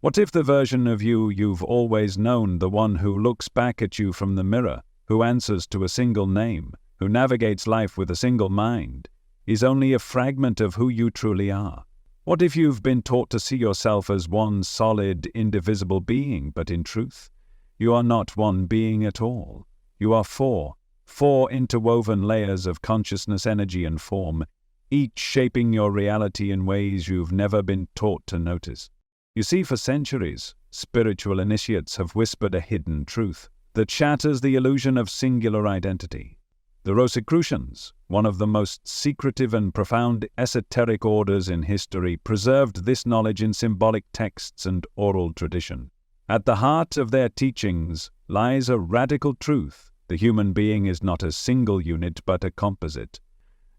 What if the version of you you've always known, the one who looks back at you from the mirror, who answers to a single name, who navigates life with a single mind, is only a fragment of who you truly are? What if you've been taught to see yourself as one solid, indivisible being, but in truth, you are not one being at all. You are four interwoven layers of consciousness, energy, and form, each shaping your reality in ways you've never been taught to notice. You see, for centuries, spiritual initiates have whispered a hidden truth that shatters the illusion of singular identity. The Rosicrucians, one of the most secretive and profound esoteric orders in history, preserved this knowledge in symbolic texts and oral tradition. At the heart of their teachings lies a radical truth. The human being is not a single unit but a composite,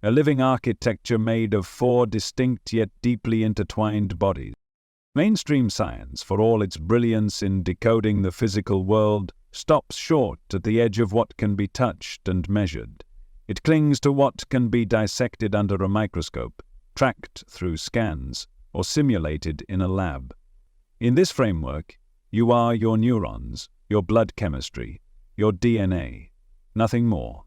a living architecture made of four distinct yet deeply intertwined bodies. Mainstream science, for all its brilliance in decoding the physical world, stops short at the edge of what can be touched and measured. It clings to what can be dissected under a microscope, tracked through scans, or simulated in a lab. In this framework, you are your neurons, your blood chemistry, your DNA, nothing more.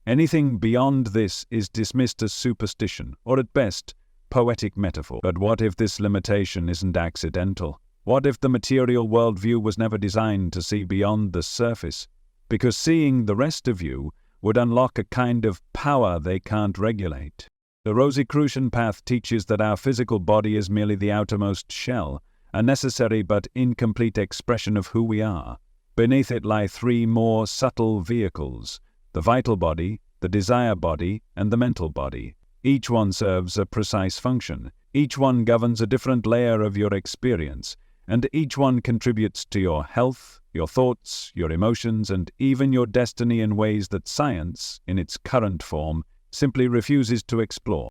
Anything beyond this is dismissed as superstition, or at best, poetic metaphor. But what if this limitation isn't accidental? What if the material worldview was never designed to see beyond the surface? Because seeing the rest of you would unlock a kind of power they can't regulate. The Rosicrucian path teaches that our physical body is merely the outermost shell, a necessary but incomplete expression of who we are. Beneath it lie three more subtle vehicles: the vital body, the desire body, and the mental body. Each one serves a precise function. Each one governs a different layer of your experience, and each one contributes to your health, your thoughts, your emotions, and even your destiny in ways that science, in its current form, simply refuses to explore.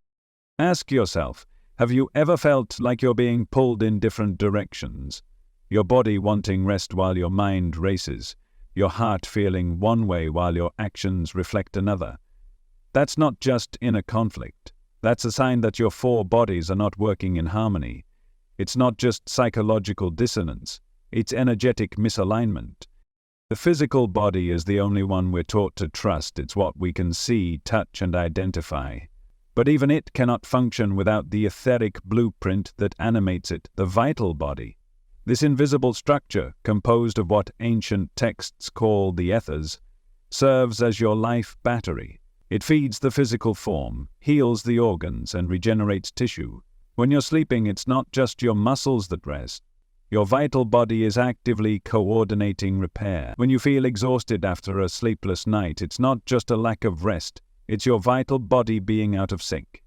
Ask yourself, have you ever felt like you're being pulled in different directions? Your body wanting rest while your mind races, your heart feeling one way while your actions reflect another. That's not just inner conflict. That's a sign that your four bodies are not working in harmony. It's not just psychological dissonance, it's energetic misalignment. The physical body is the only one we're taught to trust. It's what we can see, touch, and identify. But even it cannot function without the etheric blueprint that animates it, the vital body. This invisible structure, composed of what ancient texts call the ethers, serves as your life battery. It feeds the physical form, heals the organs, and regenerates tissue. When you're sleeping, it's not just your muscles that rest. Your vital body is actively coordinating repair. When you feel exhausted after a sleepless night, it's not just a lack of rest, it's your vital body being out of sync.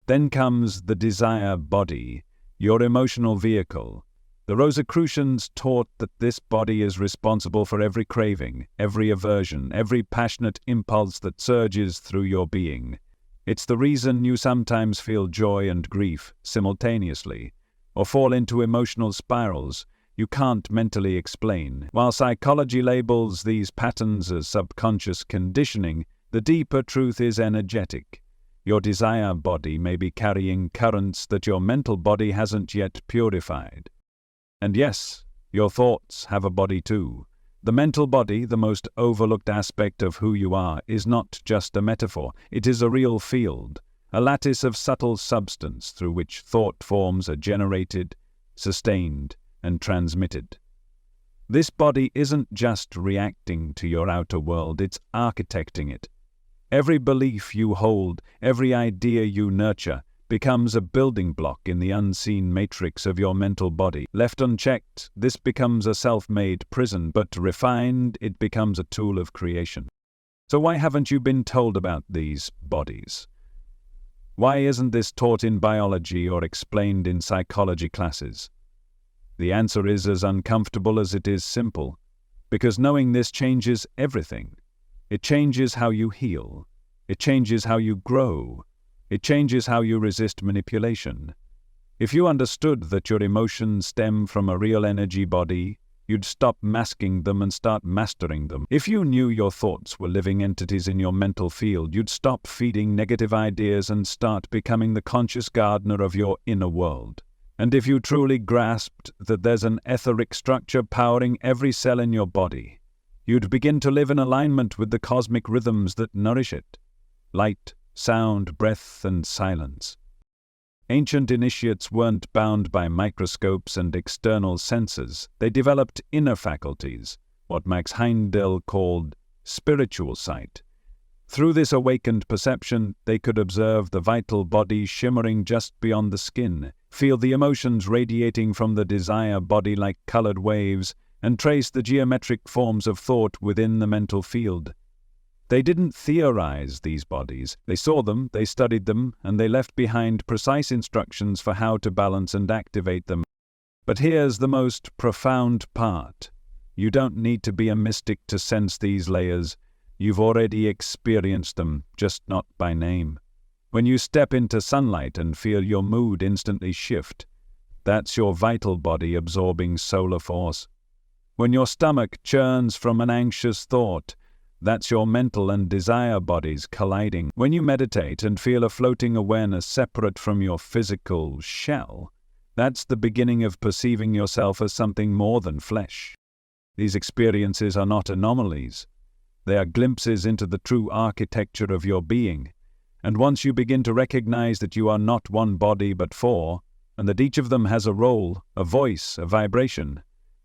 Then comes the desire body, your emotional vehicle. The Rosicrucians taught that this body is responsible for every craving, every aversion, every passionate impulse that surges through your being. It's the reason you sometimes feel joy and grief simultaneously, or fall into emotional spirals you can't mentally explain. While psychology labels these patterns as subconscious conditioning, the deeper truth is energetic. Your desire body may be carrying currents that your mental body hasn't yet purified. And yes, your thoughts have a body too. The mental body, the most overlooked aspect of who you are, is not just a metaphor. It is a real field, a lattice of subtle substance through which thought forms are generated, sustained, and transmitted. This body isn't just reacting to your outer world, it's architecting it. Every belief you hold, every idea you nurture, becomes a building block in the unseen matrix of your mental body. Left unchecked, this becomes a self-made prison, but refined, it becomes a tool of creation. So why haven't you been told about these bodies? Why isn't this taught in biology or explained in psychology classes? The answer is as uncomfortable as it is simple, because knowing this changes everything. It changes how you heal. It changes how you grow. It changes how you resist manipulation. If you understood that your emotions stem from a real energy body, you'd stop masking them and start mastering them. If you knew your thoughts were living entities in your mental field, you'd stop feeding negative ideas and start becoming the conscious gardener of your inner world. And if you truly grasped that there's an etheric structure powering every cell in your body, you'd begin to live in alignment with the cosmic rhythms that nourish it: light, sound, breath, and silence. Ancient initiates weren't bound by microscopes and external senses. They developed inner faculties, what Max Heindel called spiritual sight. Through this awakened perception, they could observe the vital body shimmering just beyond the skin, feel the emotions radiating from the desire body like colored waves, and trace the geometric forms of thought within the mental field. They didn't theorize these bodies. They saw them, they studied them, and they left behind precise instructions for how to balance and activate them. But here's the most profound part. You don't need to be a mystic to sense these layers. You've already experienced them, just not by name. When you step into sunlight and feel your mood instantly shift, that's your vital body absorbing solar force. When your stomach churns from an anxious thought, that's your mental and desire bodies colliding. When you meditate and feel a floating awareness separate from your physical shell, that's the beginning of perceiving yourself as something more than flesh. These experiences are not anomalies. They are glimpses into the true architecture of your being. And once you begin to recognize that you are not one body but four, and that each of them has a role, a voice, a vibration,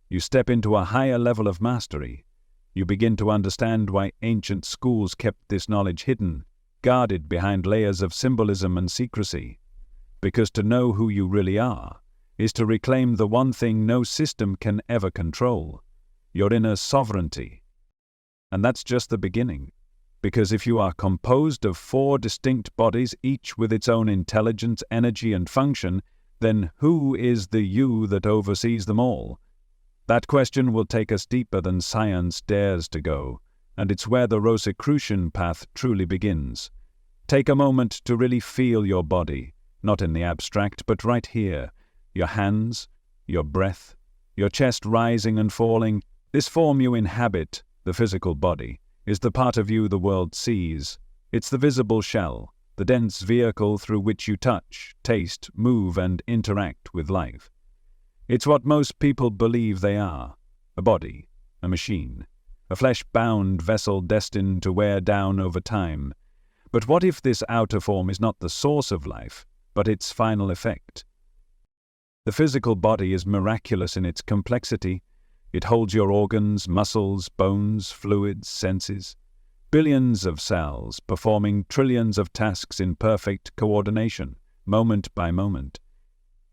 you step into a higher level of mastery. You begin to understand why ancient schools kept this knowledge hidden, guarded behind layers of symbolism and secrecy. Because to know who you really are is to reclaim the one thing no system can ever control: your inner sovereignty. And that's just the beginning. Because if you are composed of four distinct bodies, each with its own intelligence, energy, and function, then who is the you that oversees them all? That question will take us deeper than science dares to go, and it's where the Rosicrucian path truly begins. Take a moment to really feel your body, not in the abstract, but right here. Your hands, your breath, your chest rising and falling. This form you inhabit, the physical body, is the part of you the world sees. It's the visible shell, the dense vehicle through which you touch, taste, move, and interact with life. It's what most people believe they are: a body, a machine, a flesh-bound vessel destined to wear down over time. But what if this outer form is not the source of life, but its final effect? The physical body is miraculous in its complexity. It holds your organs, muscles, bones, fluids, senses. Billions of cells performing trillions of tasks in perfect coordination, moment by moment.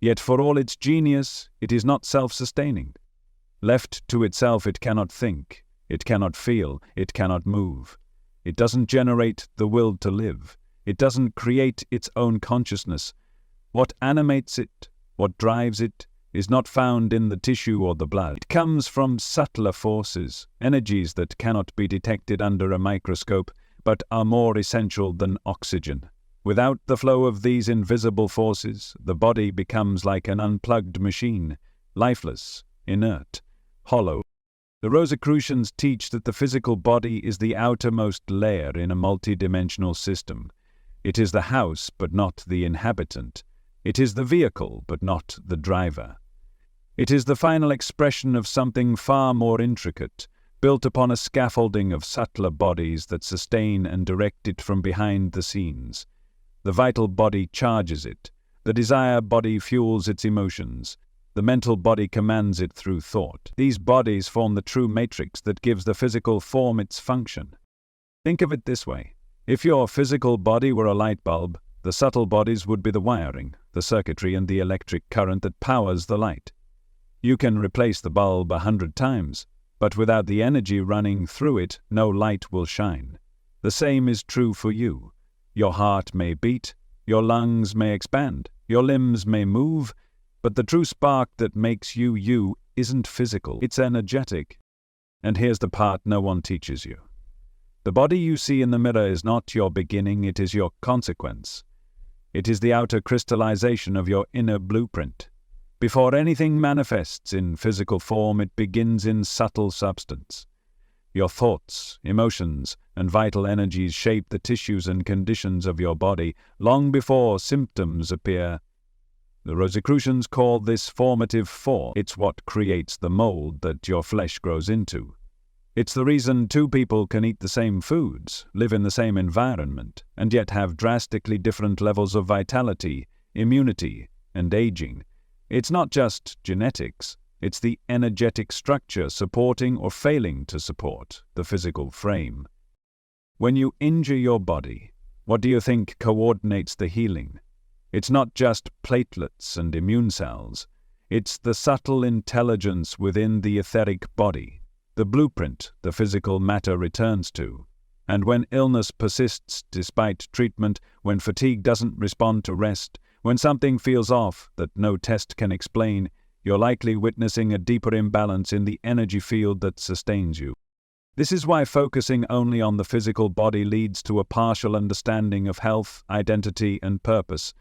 Yet for all its genius, it is not self-sustaining. Left to itself, it cannot think, it cannot feel, it cannot move. It doesn't generate the will to live. It doesn't create its own consciousness. What animates it, what drives it, is not found in the tissue or the blood. It comes from subtler forces, energies that cannot be detected under a microscope, but are more essential than oxygen. Without the flow of these invisible forces, the body becomes like an unplugged machine, lifeless, inert, hollow. The Rosicrucians teach that the physical body is the outermost layer in a multidimensional system. It is the house, but not the inhabitant. It is the vehicle, but not the driver. It is the final expression of something far more intricate, built upon a scaffolding of subtler bodies that sustain and direct it from behind the scenes. The vital body charges it. The desire body fuels its emotions. The mental body commands it through thought. These bodies form the true matrix that gives the physical form its function. Think of it this way. If your physical body were a light bulb, the subtle bodies would be the wiring, the circuitry, and the electric current that powers the light. You can replace the bulb 100 times, but without the energy running through it, no light will shine. The same is true for you. Your heart may beat, your lungs may expand, your limbs may move, but the true spark that makes you you isn't physical, it's energetic. And here's the part no one teaches you. The body you see in the mirror is not your beginning, it is your consequence. It is the outer crystallization of your inner blueprint. Before anything manifests in physical form, it begins in subtle substance. Your thoughts, emotions, and vital energies shape the tissues and conditions of your body long before symptoms appear. The Rosicrucians call this formative form. It's what creates the mold that your flesh grows into. It's the reason two people can eat the same foods, live in the same environment, and yet have drastically different levels of vitality, immunity, and aging. It's not just genetics, it's the energetic structure supporting or failing to support the physical frame. When you injure your body, what do you think coordinates the healing? It's not just platelets and immune cells. It's the subtle intelligence within the etheric body, the blueprint the physical matter returns to. And when illness persists despite treatment, when fatigue doesn't respond to rest, when something feels off that no test can explain, you're likely witnessing a deeper imbalance in the energy field that sustains you. This is why focusing only on the physical body leads to a partial understanding of health, identity, and purpose.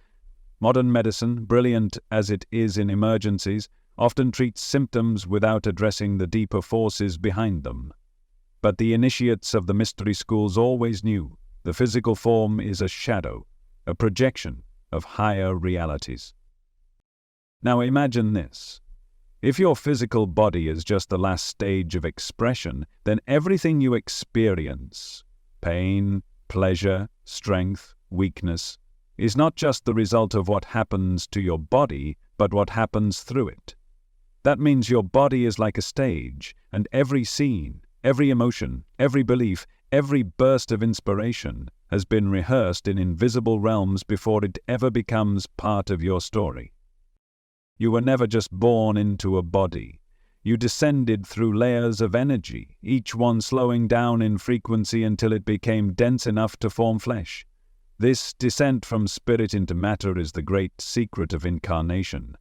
Modern medicine, brilliant as it is in emergencies, often treats symptoms without addressing the deeper forces behind them. But the initiates of the mystery schools always knew the physical form is a shadow, a projection of higher realities. Now imagine this. If your physical body is just the last stage of expression, then everything you experience, pain, pleasure, strength, weakness, is not just the result of what happens to your body, but what happens through it. That means your body is like a stage, and every scene, every emotion, every belief, every burst of inspiration has been rehearsed in invisible realms before it ever becomes part of your story. You were never just born into a body. You descended through layers of energy, each one slowing down in frequency until it became dense enough to form flesh. This descent from spirit into matter is the great secret of incarnation,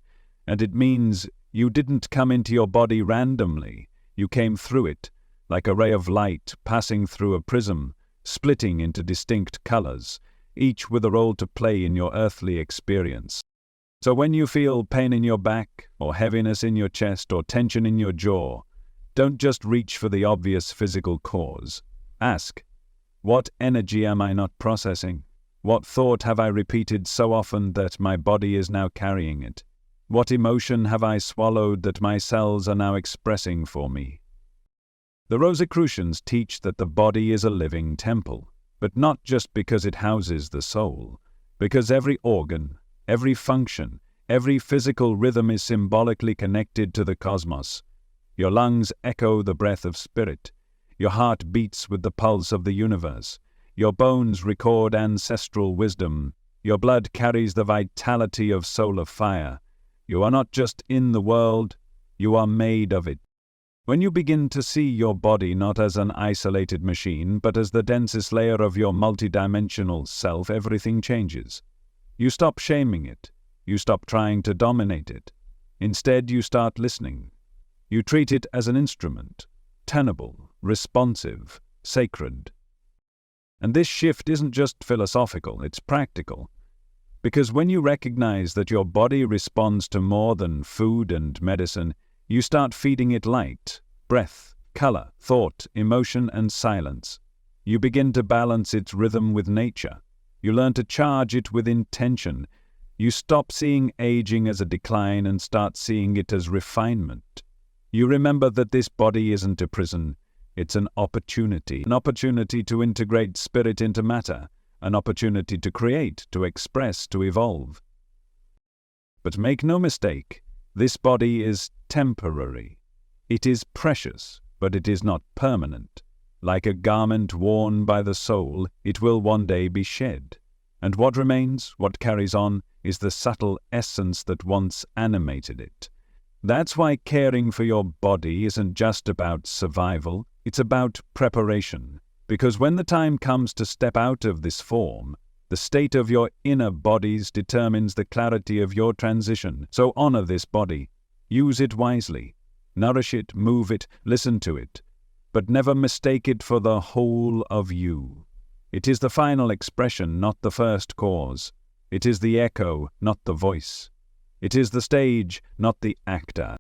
and it means you didn't come into your body randomly. You came through it, like a ray of light passing through a prism, splitting into distinct colors, each with a role to play in your earthly experience. So when you feel pain in your back, or heaviness in your chest, or tension in your jaw, don't just reach for the obvious physical cause. Ask, what energy am I not processing? What thought have I repeated so often that my body is now carrying it? What emotion have I swallowed that my cells are now expressing for me? The Rosicrucians teach that the body is a living temple, but not just because it houses the soul, because every organ, every function, every physical rhythm is symbolically connected to the cosmos. Your lungs echo the breath of spirit. Your heart beats with the pulse of the universe. Your bones record ancestral wisdom. Your blood carries the vitality of solar fire. You are not just in the world, you are made of it. When you begin to see your body not as an isolated machine, but as the densest layer of your multidimensional self, everything changes. You stop shaming it. You stop trying to dominate it. Instead, you start listening. You treat it as an instrument, tenable, responsive, sacred. And this shift isn't just philosophical, it's practical. Because when you recognize that your body responds to more than food and medicine, you start feeding it light, breath, color, thought, emotion, and silence. You begin to balance its rhythm with nature. You learn to charge it with intention. You stop seeing aging as a decline and start seeing it as refinement. You remember that this body isn't a prison. It's an opportunity to integrate spirit into matter, an opportunity to create, to express, to evolve. But make no mistake, this body is temporary. It is precious, but it is not permanent. Like a garment worn by the soul, it will one day be shed. And what remains, what carries on, is the subtle essence that once animated it. That's why caring for your body isn't just about survival, it's about preparation. Because when the time comes to step out of this form, the state of your inner bodies determines the clarity of your transition. So honor this body. Use it wisely. Nourish it, move it, listen to it. But never mistake it for the whole of you. It is the final expression, not the first cause. It is the echo, not the voice. It is the stage, not the actor.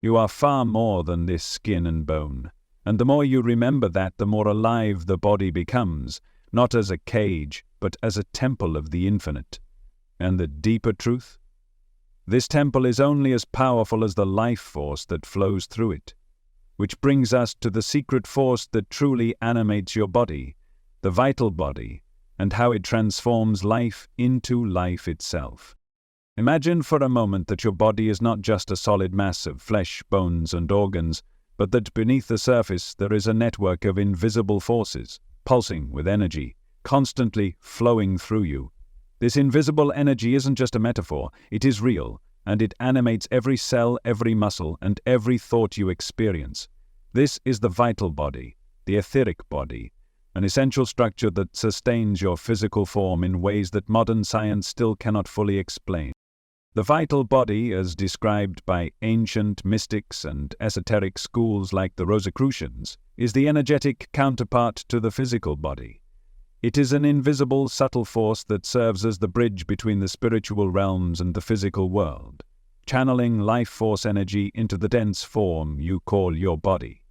You are far more than this skin and bone. And the more you remember that, the more alive the body becomes, not as a cage, but as a temple of the infinite. And the deeper truth? This temple is only as powerful as the life force that flows through it. Which brings us to the secret force that truly animates your body, the vital body, and how it transforms life into life itself. Imagine for a moment that your body is not just a solid mass of flesh, bones, and organs, but that beneath the surface there is a network of invisible forces, pulsing with energy, constantly flowing through you. This invisible energy isn't just a metaphor, it is real, and it animates every cell, every muscle, and every thought you experience. This is the vital body, the etheric body, an essential structure that sustains your physical form in ways that modern science still cannot fully explain. The vital body, as described by ancient mystics and esoteric schools like the Rosicrucians, is the energetic counterpart to the physical body. It is an invisible, subtle force that serves as the bridge between the spiritual realms and the physical world, channeling life force energy into the dense form you call your body.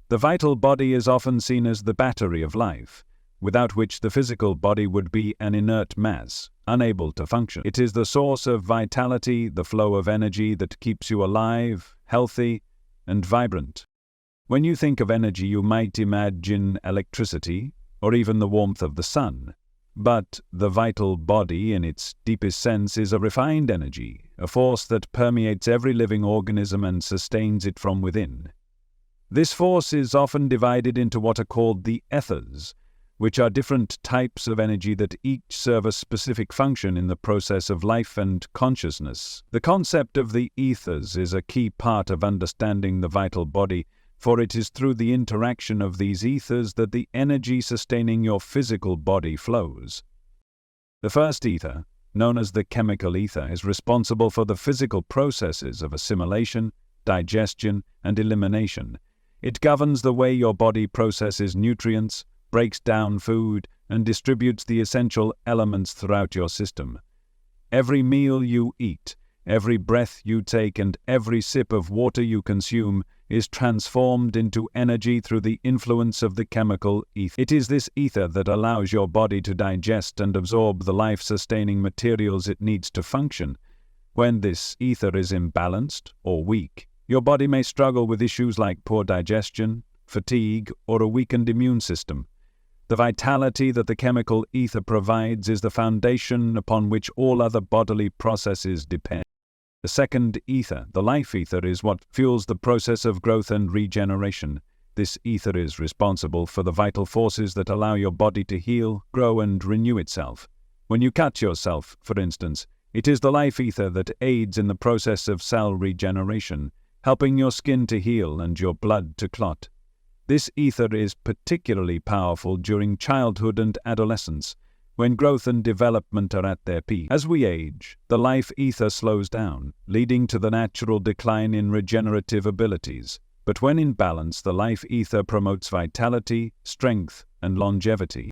The vital body is often seen as the battery of life, without which the physical body would be an inert mass, unable to function. It is the source of vitality, the flow of energy that keeps you alive, healthy, and vibrant. When you think of energy, you might imagine electricity, or even the warmth of the sun. But the vital body, in its deepest sense, is a refined energy, a force that permeates every living organism and sustains it from within. This force is often divided into what are called the ethers, which are different types of energy that each serve a specific function in the process of life and consciousness. The concept of the ethers is a key part of understanding the vital body, for it is through the interaction of these ethers that the energy sustaining your physical body flows. The first ether, known as the chemical ether, is responsible for the physical processes of assimilation, digestion, and elimination. It governs the way your body processes nutrients, breaks down food, and distributes the essential elements throughout your system. Every meal you eat, every breath you take, and every sip of water you consume is transformed into energy through the influence of the chemical ether. It is this ether that allows your body to digest and absorb the life-sustaining materials it needs to function. When this ether is imbalanced or weak, your body may struggle with issues like poor digestion, fatigue, or a weakened immune system. The vitality that the chemical ether provides is the foundation upon which all other bodily processes depend. The second ether, the life ether, is what fuels the process of growth and regeneration. This ether is responsible for the vital forces that allow your body to heal, grow, and renew itself. When you cut yourself, for instance, it is the life ether that aids in the process of cell regeneration, helping your skin to heal and your blood to clot. This ether is particularly powerful during childhood and adolescence, when growth and development are at their peak. As we age, the life ether slows down, leading to the natural decline in regenerative abilities. But when in balance, the life ether promotes vitality, strength, and longevity.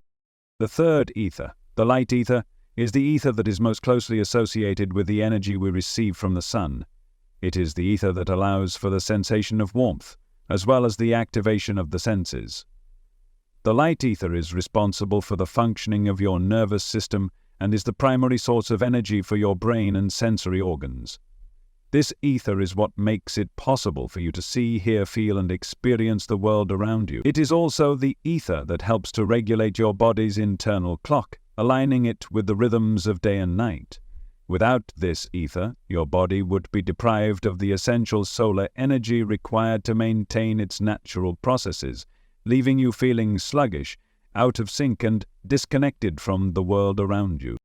The third ether, the light ether, is the ether that is most closely associated with the energy we receive from the sun. It is the ether that allows for the sensation of warmth, as well as the activation of the senses. The light ether is responsible for the functioning of your nervous system and is the primary source of energy for your brain and sensory organs. This ether is what makes it possible for you to see, hear, feel, and experience the world around you. It is also the ether that helps to regulate your body's internal clock, aligning it with the rhythms of day and night. Without this ether, your body would be deprived of the essential solar energy required to maintain its natural processes, leaving you feeling sluggish, out of sync, and disconnected from the world around you.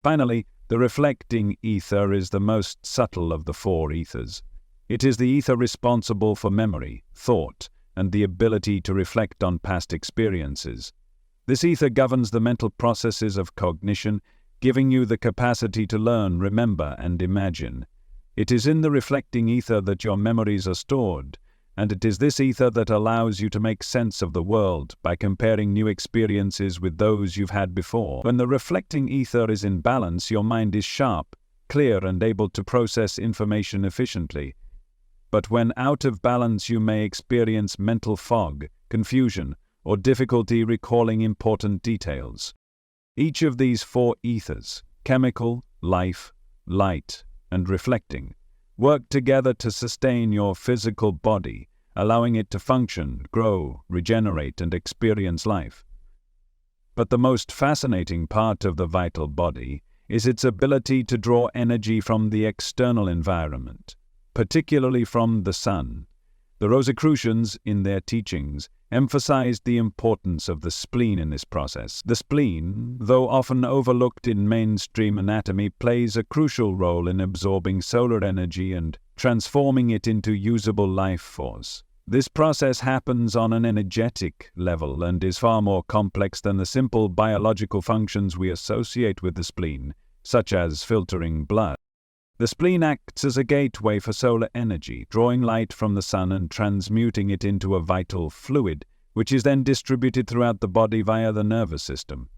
Finally, the reflecting ether is the most subtle of the four ethers. It is the ether responsible for memory, thought, and the ability to reflect on past experiences. This ether governs the mental processes of cognition, giving you the capacity to learn, remember, and imagine. It is in the reflecting ether that your memories are stored, and it is this ether that allows you to make sense of the world by comparing new experiences with those you've had before. When the reflecting ether is in balance, your mind is sharp, clear, and able to process information efficiently. But when out of balance, you may experience mental fog, confusion, or difficulty recalling important details. Each of these four ethers, chemical, life, light, and reflecting work together to sustain your physical body, allowing it to function, grow, regenerate, and experience life. But the most fascinating part of the vital body is its ability to draw energy from the external environment, particularly from the sun. The Rosicrucians, in their teachings, emphasized the importance of the spleen in this process. The spleen, though often overlooked in mainstream anatomy, plays a crucial role in absorbing solar energy and transforming it into usable life force. This process happens on an energetic level and is far more complex than the simple biological functions we associate with the spleen, such as filtering blood. The spleen acts as a gateway for solar energy, drawing light from the sun and transmuting it into a vital fluid, which is then distributed throughout the body via the nervous system.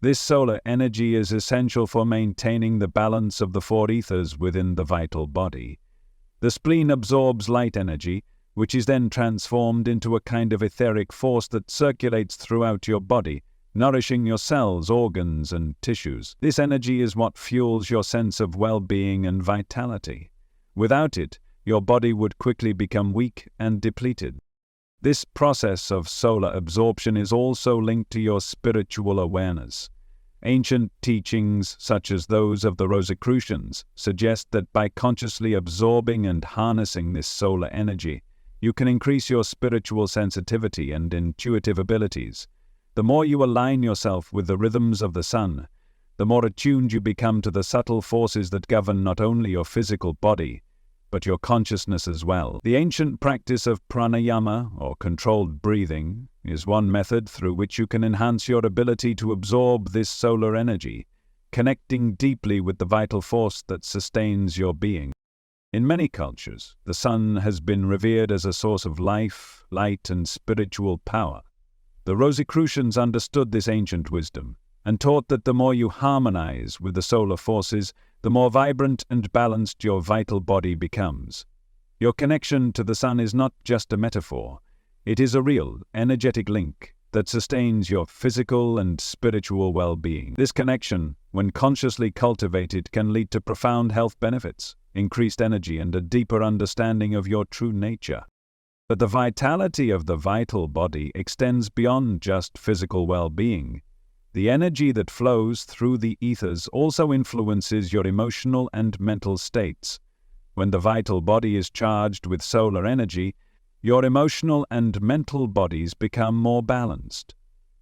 This solar energy is essential for maintaining the balance of the four ethers within the vital body. The spleen absorbs light energy, which is then transformed into a kind of etheric force that circulates throughout your body, nourishing your cells, organs, and tissues. This energy is what fuels your sense of well-being and vitality. Without it, your body would quickly become weak and depleted. This process of solar absorption is also linked to your spiritual awareness. Ancient teachings, such as those of the Rosicrucians, suggest that by consciously absorbing and harnessing this solar energy, you can increase your spiritual sensitivity and intuitive abilities. The more you align yourself with the rhythms of the sun, the more attuned you become to the subtle forces that govern not only your physical body, but your consciousness as well. The ancient practice of pranayama, or controlled breathing, is one method through which you can enhance your ability to absorb this solar energy, connecting deeply with the vital force that sustains your being. In many cultures, the sun has been revered as a source of life, light, and spiritual power. The Rosicrucians understood this ancient wisdom and taught that the more you harmonize with the solar forces, the more vibrant and balanced your vital body becomes. Your connection to the sun is not just a metaphor. It is a real, energetic link that sustains your physical and spiritual well-being. This connection, when consciously cultivated, can lead to profound health benefits, increased energy, and a deeper understanding of your true nature. But the vitality of the vital body extends beyond just physical well-being. The energy that flows through the ethers also influences your emotional and mental states. When the vital body is charged with solar energy, your emotional and mental bodies become more balanced.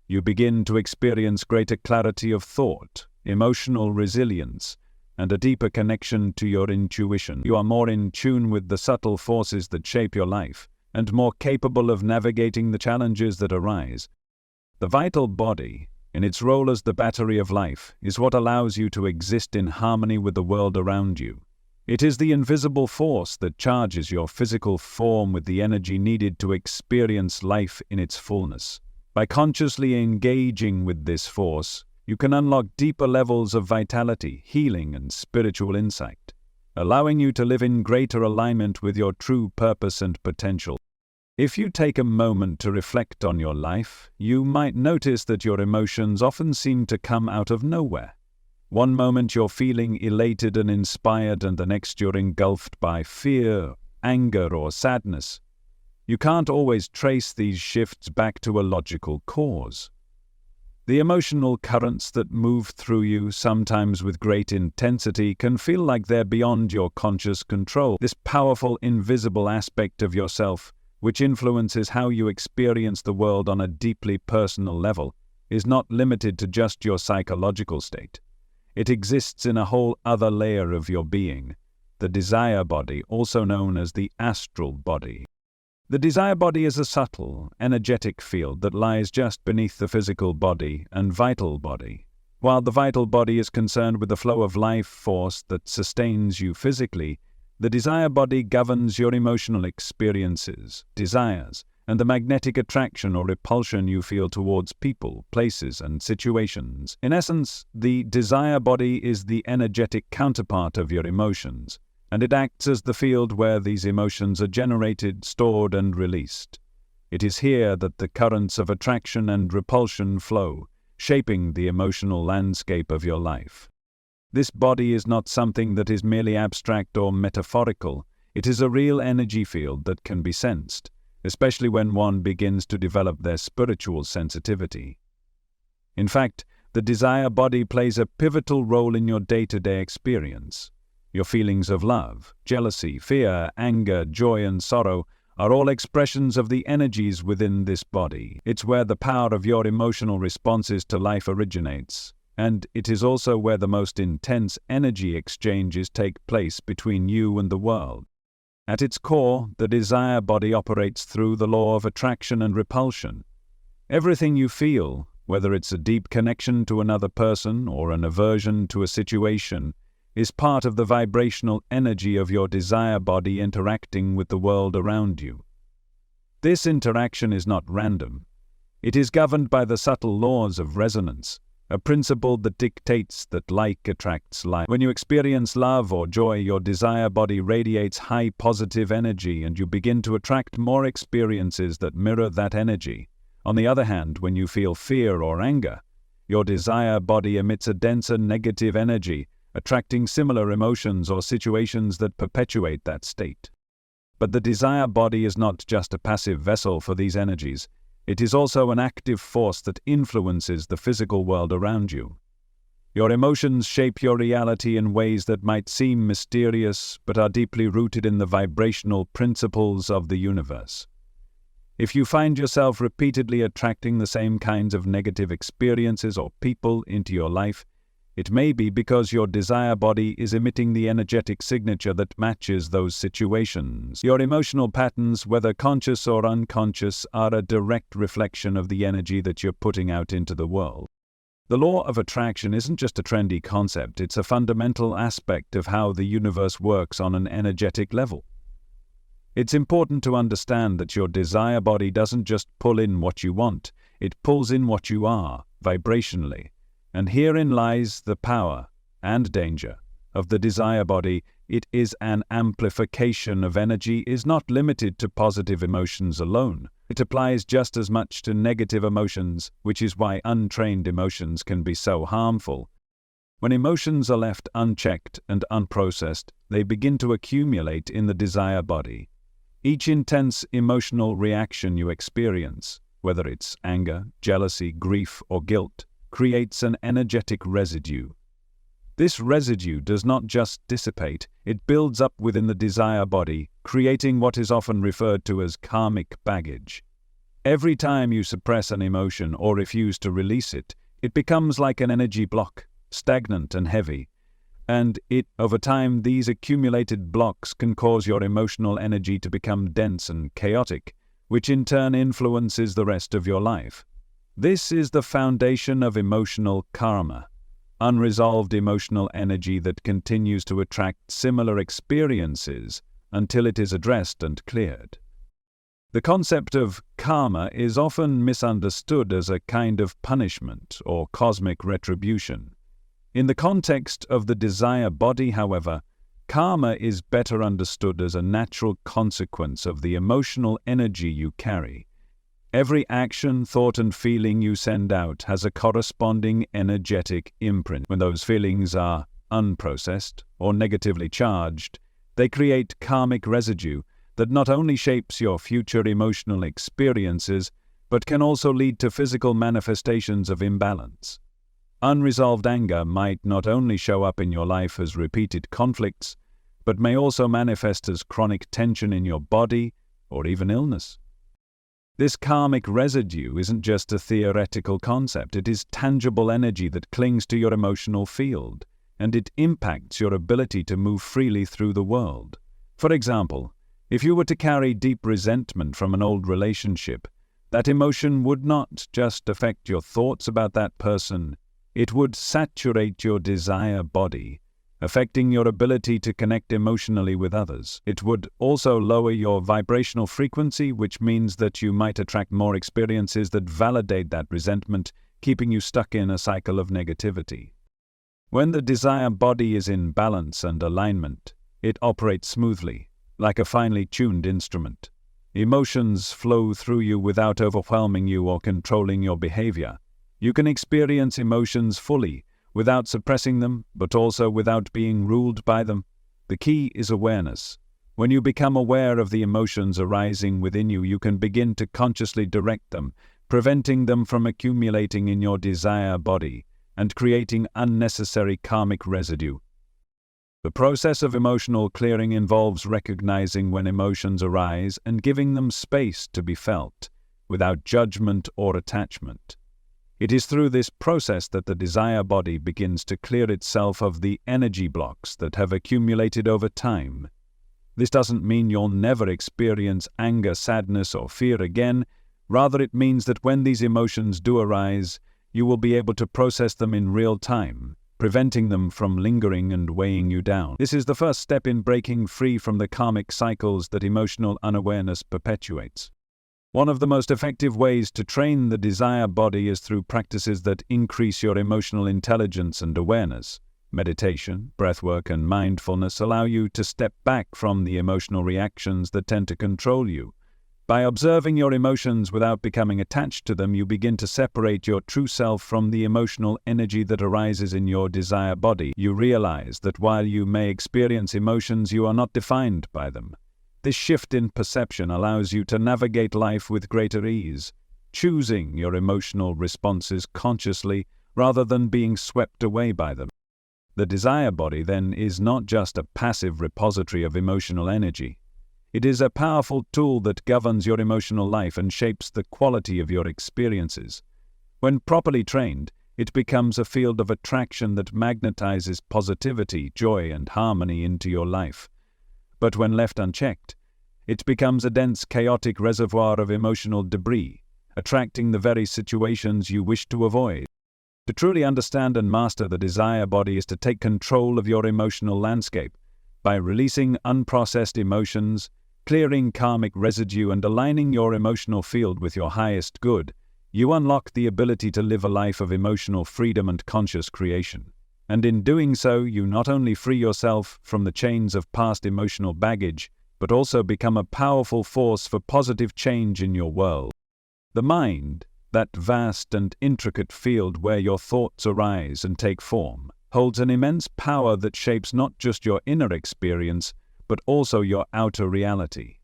You begin to experience greater clarity of thought, emotional resilience, and a deeper connection to your intuition. You are more in tune with the subtle forces that shape your life, and more capable of navigating the challenges that arise. The vital body, in its role as the battery of life, is what allows you to exist in harmony with the world around you. It is the invisible force that charges your physical form with the energy needed to experience life in its fullness. By consciously engaging with this force, you can unlock deeper levels of vitality, healing, and spiritual insight, allowing you to live in greater alignment with your true purpose and potential. If you take a moment to reflect on your life, you might notice that your emotions often seem to come out of nowhere. One moment you're feeling elated and inspired, and the next you're engulfed by fear, anger, or sadness. You can't always trace these shifts back to a logical cause. The emotional currents that move through you, sometimes with great intensity, can feel like they're beyond your conscious control. This powerful, invisible aspect of yourself, which influences how you experience the world on a deeply personal level, is not limited to just your psychological state. It exists in a whole other layer of your being, the desire body, also known as the astral body. The desire body is a subtle, energetic field that lies just beneath the physical body and vital body. While the vital body is concerned with the flow of life force that sustains you physically, the desire body governs your emotional experiences, desires, and the magnetic attraction or repulsion you feel towards people, places, and situations. In essence, the desire body is the energetic counterpart of your emotions, and it acts as the field where these emotions are generated, stored, and released. It is here that the currents of attraction and repulsion flow, shaping the emotional landscape of your life. This body is not something that is merely abstract or metaphorical. It is a real energy field that can be sensed, especially when one begins to develop their spiritual sensitivity. In fact, the desire body plays a pivotal role in your day-to-day experience. Your feelings of love, jealousy, fear, anger, joy, and sorrow are all expressions of the energies within this body. It's where the power of your emotional responses to life originates, and it is also where the most intense energy exchanges take place between you and the world. At its core, the desire body operates through the law of attraction and repulsion. Everything you feel, whether it's a deep connection to another person or an aversion to a situation, is part of the vibrational energy of your desire body interacting with the world around you. This interaction is not random. It is governed by the subtle laws of resonance, a principle that dictates that like attracts like. When you experience love or joy, your desire body radiates high positive energy and you begin to attract more experiences that mirror that energy. On the other hand, when you feel fear or anger, your desire body emits a denser negative energy, attracting similar emotions or situations that perpetuate that state. But the desire body is not just a passive vessel for these energies. It is also an active force that influences the physical world around you. Your emotions shape your reality in ways that might seem mysterious but are deeply rooted in the vibrational principles of the universe. If you find yourself repeatedly attracting the same kinds of negative experiences or people into your life, it may be because your desire body is emitting the energetic signature that matches those situations. Your emotional patterns, whether conscious or unconscious, are a direct reflection of the energy that you're putting out into the world. The law of attraction isn't just a trendy concept, it's a fundamental aspect of how the universe works on an energetic level. It's important to understand that your desire body doesn't just pull in what you want, it pulls in what you are, vibrationally. And herein lies the power and danger of the desire body. It is an amplification of energy, is not limited to positive emotions alone. It applies just as much to negative emotions, which is why untrained emotions can be so harmful. When emotions are left unchecked and unprocessed, they begin to accumulate in the desire body. Each intense emotional reaction you experience, whether it's anger, jealousy, grief, or guilt, creates an energetic residue. This residue does not just dissipate, it builds up within the desire body, creating what is often referred to as karmic baggage. Every time you suppress an emotion or refuse to release it, it becomes like an energy block, stagnant and heavy. And over time, these accumulated blocks can cause your emotional energy to become dense and chaotic, which in turn influences the rest of your life. This is the foundation of emotional karma, unresolved emotional energy that continues to attract similar experiences until it is addressed and cleared. The concept of karma is often misunderstood as a kind of punishment or cosmic retribution. In the context of the desire body, however, karma is better understood as a natural consequence of the emotional energy you carry. Every action, thought, and feeling you send out has a corresponding energetic imprint. When those feelings are unprocessed or negatively charged, they create karmic residue that not only shapes your future emotional experiences, but can also lead to physical manifestations of imbalance. Unresolved anger might not only show up in your life as repeated conflicts, but may also manifest as chronic tension in your body or even illness. This karmic residue isn't just a theoretical concept, it is tangible energy that clings to your emotional field, and it impacts your ability to move freely through the world. For example, if you were to carry deep resentment from an old relationship, that emotion would not just affect your thoughts about that person, it would saturate your desire body, affecting your ability to connect emotionally with others. It would also lower your vibrational frequency, which means that you might attract more experiences that validate that resentment, keeping you stuck in a cycle of negativity. When the desire body is in balance and alignment, it operates smoothly, like a finely tuned instrument. Emotions flow through you without overwhelming you or controlling your behavior. You can experience emotions fully, without suppressing them, but also without being ruled by them. The key is awareness. When you become aware of the emotions arising within you, you can begin to consciously direct them, preventing them from accumulating in your desire body and creating unnecessary karmic residue. The process of emotional clearing involves recognizing when emotions arise and giving them space to be felt, without judgment or attachment. It is through this process that the desire body begins to clear itself of the energy blocks that have accumulated over time. This doesn't mean you'll never experience anger, sadness, or fear again. Rather, it means that when these emotions do arise, you will be able to process them in real time, preventing them from lingering and weighing you down. This is the first step in breaking free from the karmic cycles that emotional unawareness perpetuates. One of the most effective ways to train the desire body is through practices that increase your emotional intelligence and awareness. Meditation, breathwork, and mindfulness allow you to step back from the emotional reactions that tend to control you. By observing your emotions without becoming attached to them, you begin to separate your true self from the emotional energy that arises in your desire body. You realize that while you may experience emotions, you are not defined by them. This shift in perception allows you to navigate life with greater ease, choosing your emotional responses consciously rather than being swept away by them. The desire body, then, is not just a passive repository of emotional energy. It is a powerful tool that governs your emotional life and shapes the quality of your experiences. When properly trained, it becomes a field of attraction that magnetizes positivity, joy, and harmony into your life. But when left unchecked, it becomes a dense, chaotic reservoir of emotional debris, attracting the very situations you wish to avoid. To truly understand and master the desire body is to take control of your emotional landscape. By releasing unprocessed emotions, clearing karmic residue, and aligning your emotional field with your highest good, you unlock the ability to live a life of emotional freedom and conscious creation. And in doing so, you not only free yourself from the chains of past emotional baggage, but also become a powerful force for positive change in your world. The mind, that vast and intricate field where your thoughts arise and take form, holds an immense power that shapes not just your inner experience, but also your outer reality.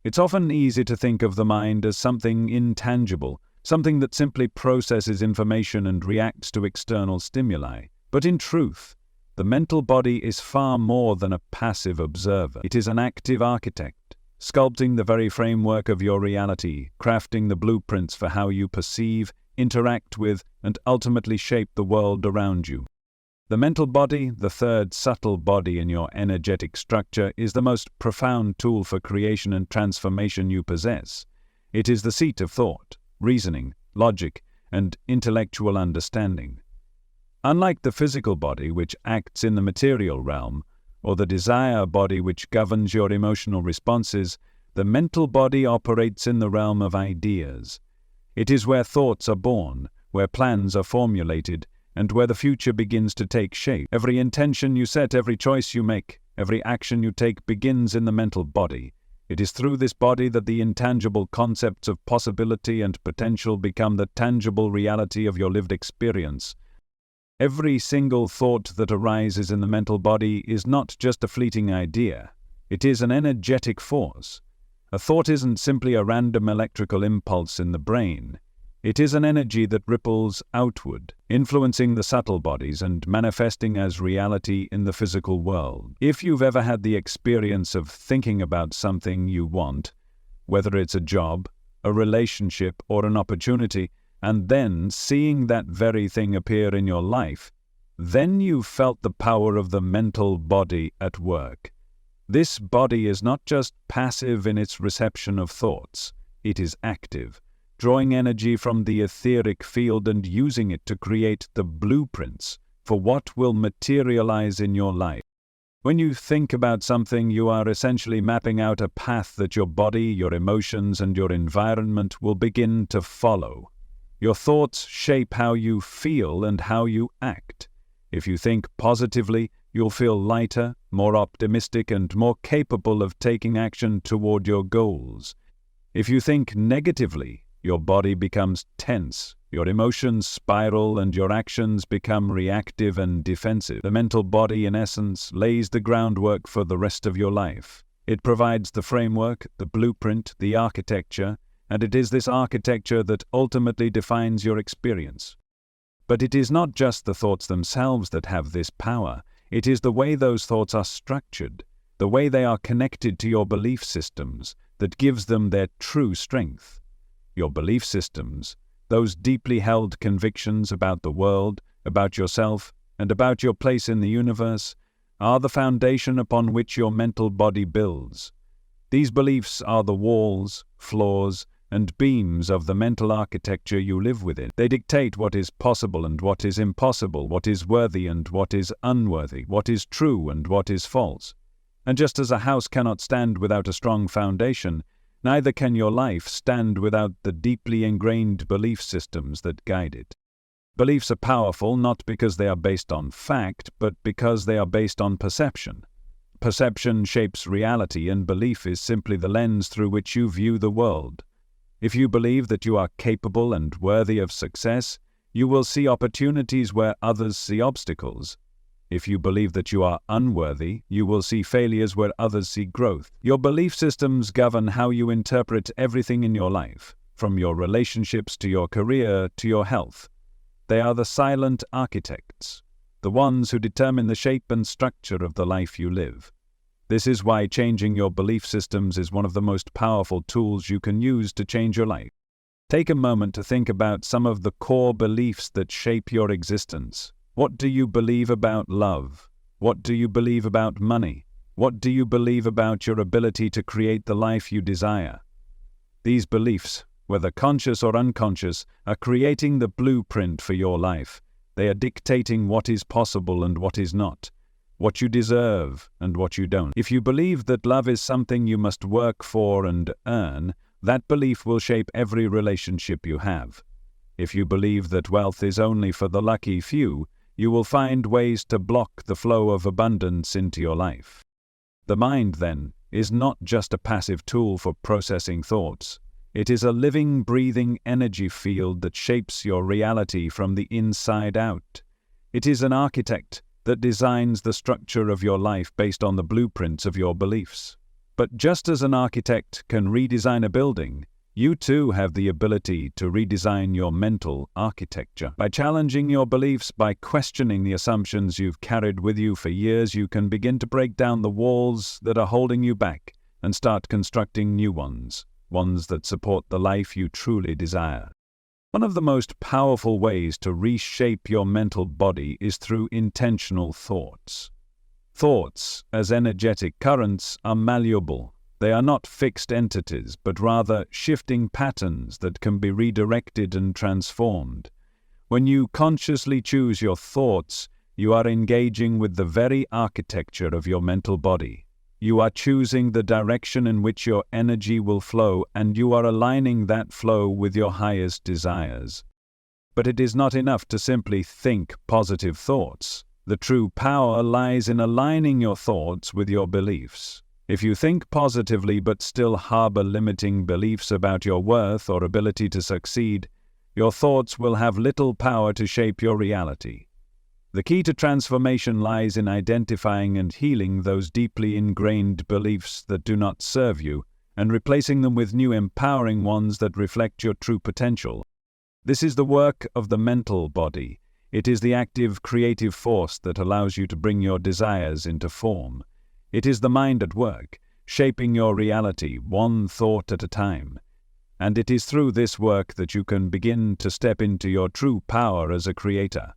It's often easy to think of the mind as something intangible, something that simply processes information and reacts to external stimuli. But in truth, the mental body is far more than a passive observer. It is an active architect, sculpting the very framework of your reality, crafting the blueprints for how you perceive, interact with, and ultimately shape the world around you. The mental body, the third subtle body in your energetic structure, is the most profound tool for creation and transformation you possess. It is the seat of thought, reasoning, logic, and intellectual understanding. Unlike the physical body, which acts in the material realm, or the desire body which governs your emotional responses, the mental body operates in the realm of ideas. It is where thoughts are born, where plans are formulated, and where the future begins to take shape. Every intention you set, every choice you make, every action you take begins in the mental body. It is through this body that the intangible concepts of possibility and potential become the tangible reality of your lived experience. Every single thought that arises in the mental body is not just a fleeting idea. It is an energetic force. A thought isn't simply a random electrical impulse in the brain. It is an energy that ripples outward, influencing the subtle bodies and manifesting as reality in the physical world. If you've ever had the experience of thinking about something you want, whether it's a job, a relationship, or an opportunity, and then seeing that very thing appear in your life, then you've felt the power of the mental body at work. This body is not just passive in its reception of thoughts, it is active, drawing energy from the etheric field and using it to create the blueprints for what will materialize in your life. When you think about something, you are essentially mapping out a path that your body, your emotions, and your environment will begin to follow. Your thoughts shape how you feel and how you act. If you think positively, you'll feel lighter, more optimistic, and more capable of taking action toward your goals. If you think negatively, Your body becomes tense, your emotions spiral, and your actions become reactive and defensive. The mental body, in essence, lays the groundwork for the rest of your life. It provides the framework, the blueprint, the architecture, and it is this architecture that ultimately defines your experience. But it is not just the thoughts themselves that have this power. It is the way those thoughts are structured, the way they are connected to your belief systems, that gives them their true strength. Your belief systems, those deeply held convictions about the world, about yourself, and about your place in the universe, are the foundation upon which your mental body builds. These beliefs are the walls, floors, and beams of the mental architecture you live within. They dictate what is possible and what is impossible, what is worthy and what is unworthy, what is true and what is false. And just as a house cannot stand without a strong foundation, neither can your life stand without the deeply ingrained belief systems that guide it. Beliefs are powerful not because they are based on fact, but because they are based on perception. Perception shapes reality, and belief is simply the lens through which you view the world. If you believe that you are capable and worthy of success, you will see opportunities where others see obstacles. If you believe that you are unworthy, you will see failures where others see growth. Your belief systems govern how you interpret everything in your life, from your relationships to your career to your health. They are the silent architects, the ones who determine the shape and structure of the life you live. This is why changing your belief systems is one of the most powerful tools you can use to change your life. Take a moment to think about some of the core beliefs that shape your existence. What do you believe about love? What do you believe about money? What do you believe about your ability to create the life you desire? These beliefs, whether conscious or unconscious, are creating the blueprint for your life. They are dictating what is possible and what is not, what you deserve and what you don't. If you believe that love is something you must work for and earn, that belief will shape every relationship you have. If you believe that wealth is only for the lucky few, you will find ways to block the flow of abundance into your life. The mind, then, is not just a passive tool for processing thoughts. It is a living, breathing energy field that shapes your reality from the inside out. It is an architect that designs the structure of your life based on the blueprints of your beliefs. But just as an architect can redesign a building, you too have the ability to redesign your mental architecture. By challenging your beliefs, by questioning the assumptions you've carried with you for years, you can begin to break down the walls that are holding you back and start constructing new ones that support the life you truly desire. One of the most powerful ways to reshape your mental body is through intentional thoughts. Thoughts, as energetic currents, are malleable. They are not fixed entities, but rather shifting patterns that can be redirected and transformed. When you consciously choose your thoughts, you are engaging with the very architecture of your mental body. You are choosing the direction in which your energy will flow, and you are aligning that flow with your highest desires. But it is not enough to simply think positive thoughts. The true power lies in aligning your thoughts with your beliefs. If you think positively but still harbor limiting beliefs about your worth or ability to succeed, your thoughts will have little power to shape your reality. The key to transformation lies in identifying and healing those deeply ingrained beliefs that do not serve you, and replacing them with new empowering ones that reflect your true potential. This is the work of the mental body. It is the active, creative force that allows you to bring your desires into form. It is the mind at work, shaping your reality one thought at a time. And it is through this work that you can begin to step into your true power as a creator.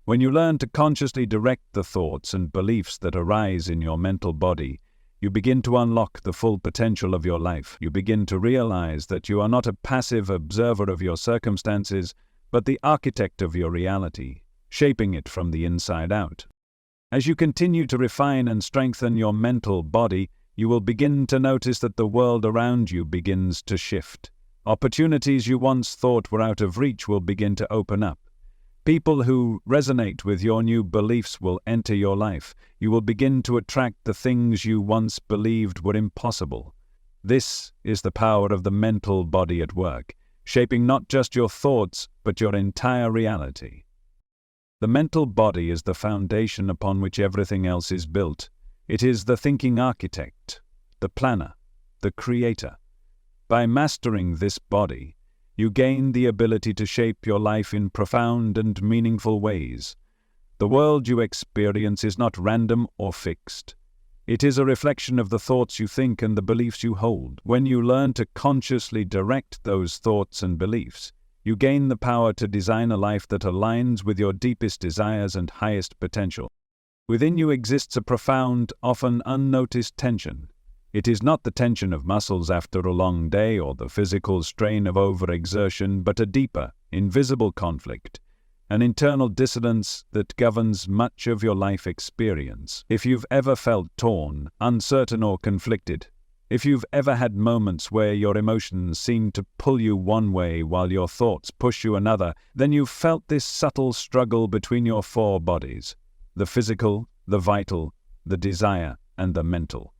When you learn to consciously direct the thoughts and beliefs that arise in your mental body, you begin to unlock the full potential of your life. You begin to realize that you are not a passive observer of your circumstances, but the architect of your reality, shaping it from the inside out. As you continue to refine and strengthen your mental body, you will begin to notice that the world around you begins to shift. Opportunities you once thought were out of reach will begin to open up. People who resonate with your new beliefs will enter your life. You will begin to attract the things you once believed were impossible. This is the power of the mental body at work, shaping not just your thoughts, but your entire reality. The mental body is the foundation upon which everything else is built. It is the thinking architect, the planner, the creator. By mastering this body, you gain the ability to shape your life in profound and meaningful ways. The world you experience is not random or fixed. It is a reflection of the thoughts you think and the beliefs you hold. When you learn to consciously direct those thoughts and beliefs, you gain the power to design a life that aligns with your deepest desires and highest potential. Within you exists a profound, often unnoticed tension. It is not the tension of muscles after a long day or the physical strain of overexertion, but a deeper, invisible conflict, an internal dissonance that governs much of your life experience. If you've ever felt torn, uncertain or conflicted, if you've ever had moments where your emotions seem to pull you one way while your thoughts push you another, then you've felt this subtle struggle between your four bodies: the physical, the vital, the desire, and the mental.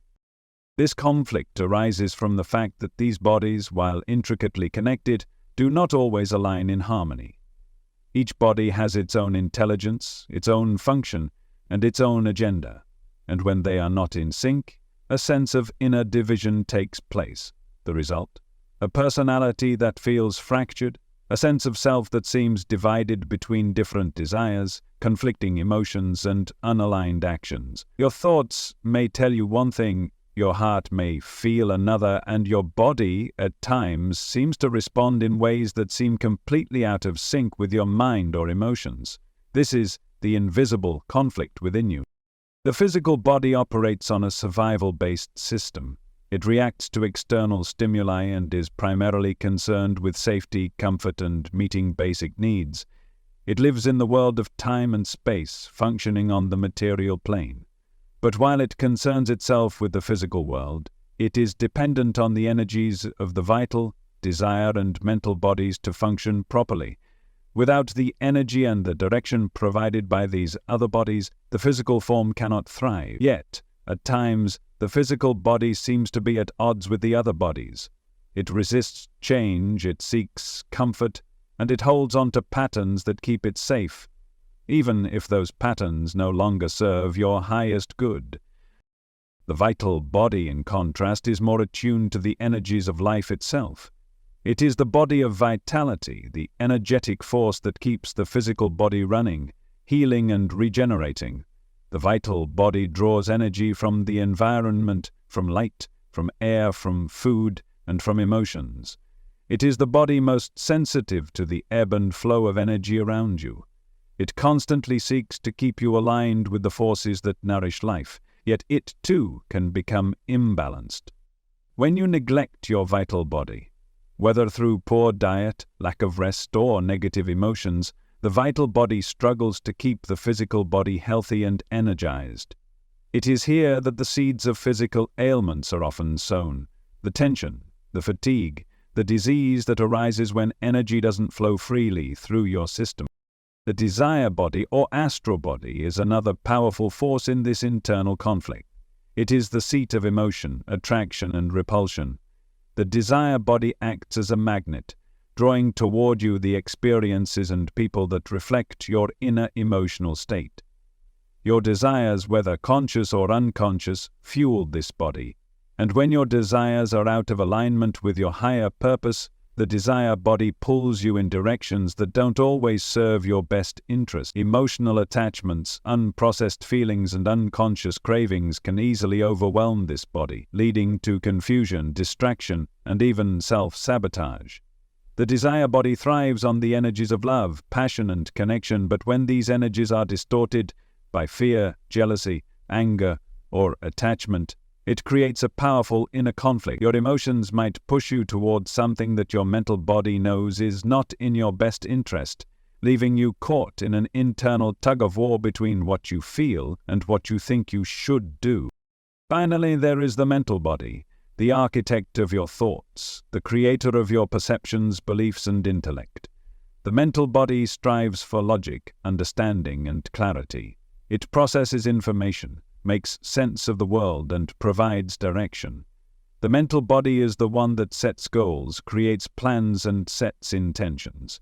This conflict arises from the fact that these bodies, while intricately connected, do not always align in harmony. Each body has its own intelligence, its own function, and its own agenda, and when they are not in sync, a sense of inner division takes place. The result? A personality that feels fractured, a sense of self that seems divided between different desires, conflicting emotions, and unaligned actions. Your thoughts may tell you one thing, your heart may feel another, and your body, at times, seems to respond in ways that seem completely out of sync with your mind or emotions. This is the invisible conflict within you. The physical body operates on a survival-based system. It reacts to external stimuli and is primarily concerned with safety, comfort, and meeting basic needs. It lives in the world of time and space, functioning on the material plane. But while it concerns itself with the physical world, it is dependent on the energies of the vital, desire, and mental bodies to function properly. Without the energy and the direction provided by these other bodies, the physical form cannot thrive. Yet, at times, the physical body seems to be at odds with the other bodies. It resists change, it seeks comfort, and it holds on to patterns that keep it safe, even if those patterns no longer serve your highest good. The vital body, in contrast, is more attuned to the energies of life itself. It is the body of vitality, the energetic force that keeps the physical body running, healing and regenerating. The vital body draws energy from the environment, from light, from air, from food, and from emotions. It is the body most sensitive to the ebb and flow of energy around you. It constantly seeks to keep you aligned with the forces that nourish life, yet it too can become imbalanced. When you neglect your vital body, whether through poor diet, lack of rest, or negative emotions, the vital body struggles to keep the physical body healthy and energized. It is here that the seeds of physical ailments are often sown: the tension, the fatigue, the disease that arises when energy doesn't flow freely through your system. The desire body, or astral body, is another powerful force in this internal conflict. It is the seat of emotion, attraction, and repulsion. The desire body acts as a magnet, drawing toward you the experiences and people that reflect your inner emotional state. Your desires, whether conscious or unconscious, fuel this body, and when your desires are out of alignment with your higher purpose, the desire body pulls you in directions that don't always serve your best interest. Emotional attachments, unprocessed feelings, and unconscious cravings can easily overwhelm this body, leading to confusion, distraction, and even self-sabotage. The desire body thrives on the energies of love, passion, and connection, but when these energies are distorted by fear, jealousy, anger, or attachment, it creates a powerful inner conflict. Your emotions might push you towards something that your mental body knows is not in your best interest, leaving you caught in an internal tug-of-war between what you feel and what you think you should do. Finally, there is the mental body, the architect of your thoughts, the creator of your perceptions, beliefs, and intellect. The mental body strives for logic, understanding, and clarity. It processes information, makes sense of the world, and provides direction. The mental body is the one that sets goals, creates plans, and sets intentions.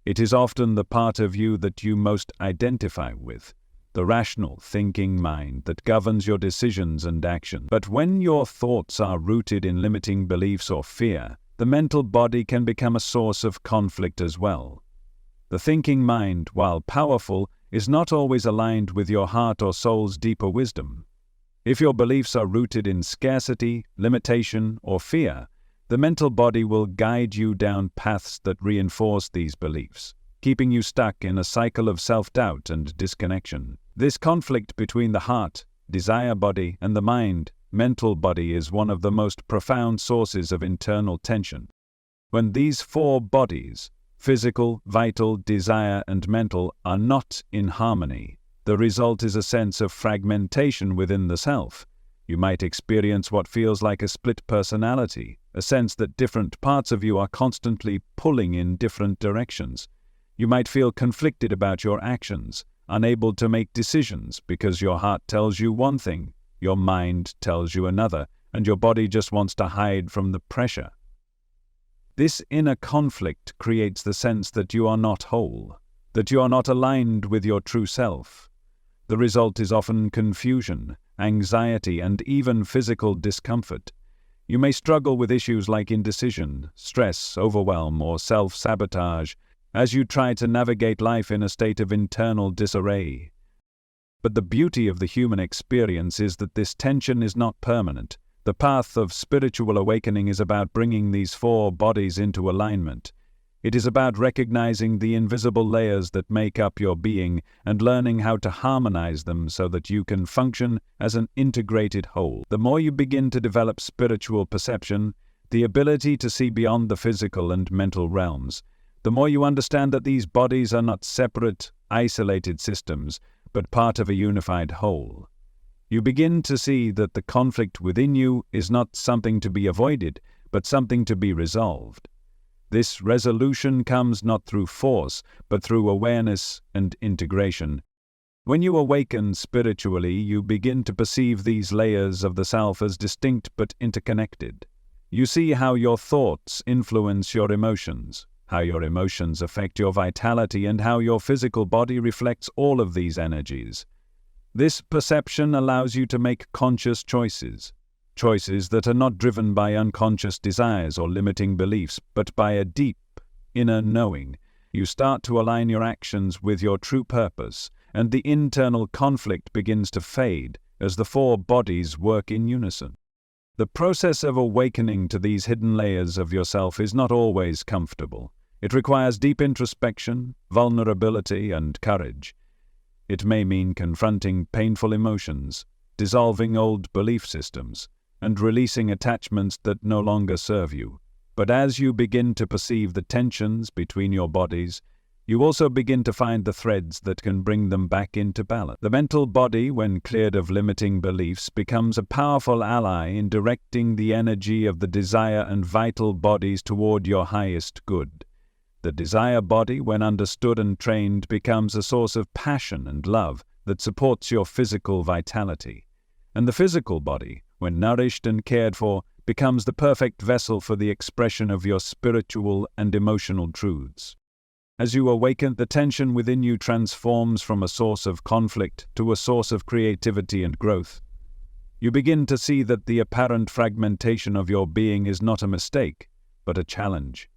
It is often the part of you that you most identify with, the rational, thinking mind that governs your decisions and actions. But when your thoughts are rooted in limiting beliefs or fear, the mental body can become a source of conflict as well. The thinking mind, while powerful, is not always aligned with your heart or soul's deeper wisdom. If your beliefs are rooted in scarcity, limitation, or fear, the mental body will guide you down paths that reinforce these beliefs, keeping you stuck in a cycle of self-doubt and disconnection. This conflict between the heart, desire body, and the mind, mental body is one of the most profound sources of internal tension. When these four bodies, physical, vital, desire, and mental, are not in harmony, the result is a sense of fragmentation within the self. You might experience what feels like a split personality, a sense that different parts of you are constantly pulling in different directions. You might feel conflicted about your actions, unable to make decisions because your heart tells you one thing, your mind tells you another, and your body just wants to hide from the pressure. This inner conflict creates the sense that you are not whole, that you are not aligned with your true self. The result is often confusion, anxiety, and even physical discomfort. You may struggle with issues like indecision, stress, overwhelm, or self-sabotage as you try to navigate life in a state of internal disarray. But the beauty of the human experience is that this tension is not permanent. The path of spiritual awakening is about bringing these four bodies into alignment. It is about recognizing the invisible layers that make up your being and learning how to harmonize them so that you can function as an integrated whole. The more you begin to develop spiritual perception, the ability to see beyond the physical and mental realms, the more you understand that these bodies are not separate, isolated systems, but part of a unified whole. You begin to see that the conflict within you is not something to be avoided, but something to be resolved. This resolution comes not through force, but through awareness and integration. When you awaken spiritually, you begin to perceive these layers of the self as distinct but interconnected. You see how your thoughts influence your emotions, how your emotions affect your vitality, and how your physical body reflects all of these energies. This perception allows you to make conscious choices that are not driven by unconscious desires or limiting beliefs, but by a deep, inner knowing. You start to align your actions with your true purpose, and the internal conflict begins to fade as the four bodies work in unison. The process of awakening to these hidden layers of yourself is not always comfortable. It requires deep introspection, vulnerability, and courage. It may mean confronting painful emotions, dissolving old belief systems, and releasing attachments that no longer serve you. But as you begin to perceive the tensions between your bodies, you also begin to find the threads that can bring them back into balance. The mental body, when cleared of limiting beliefs, becomes a powerful ally in directing the energy of the desire and vital bodies toward your highest good. The desire body, when understood and trained, becomes a source of passion and love that supports your physical vitality. And the physical body, when nourished and cared for, becomes the perfect vessel for the expression of your spiritual and emotional truths. As you awaken, the tension within you transforms from a source of conflict to a source of creativity and growth. You begin to see that the apparent fragmentation of your being is not a mistake, but a challenge,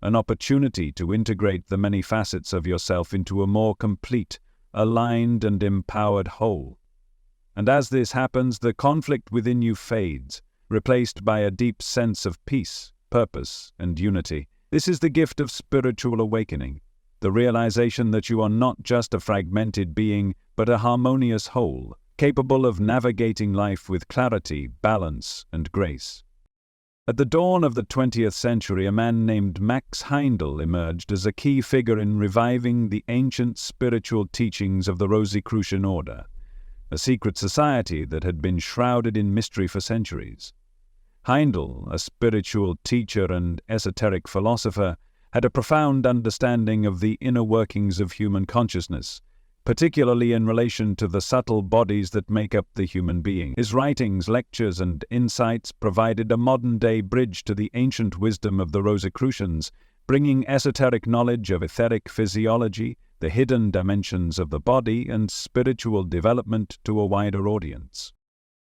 an opportunity to integrate the many facets of yourself into a more complete, aligned, and empowered whole. And as this happens, the conflict within you fades, replaced by a deep sense of peace, purpose, and unity. This is the gift of spiritual awakening, the realization that you are not just a fragmented being, but a harmonious whole, capable of navigating life with clarity, balance, and grace. At the dawn of the 20th century, a man named Max Heindel emerged as a key figure in reviving the ancient spiritual teachings of the Rosicrucian order, a secret society that had been shrouded in mystery for centuries. Heindel, a spiritual teacher and esoteric philosopher, had a profound understanding of the inner workings of human consciousness, particularly in relation to the subtle bodies that make up the human being. His writings, lectures, and insights provided a modern-day bridge to the ancient wisdom of the Rosicrucians, bringing esoteric knowledge of etheric physiology, the hidden dimensions of the body, and spiritual development to a wider audience.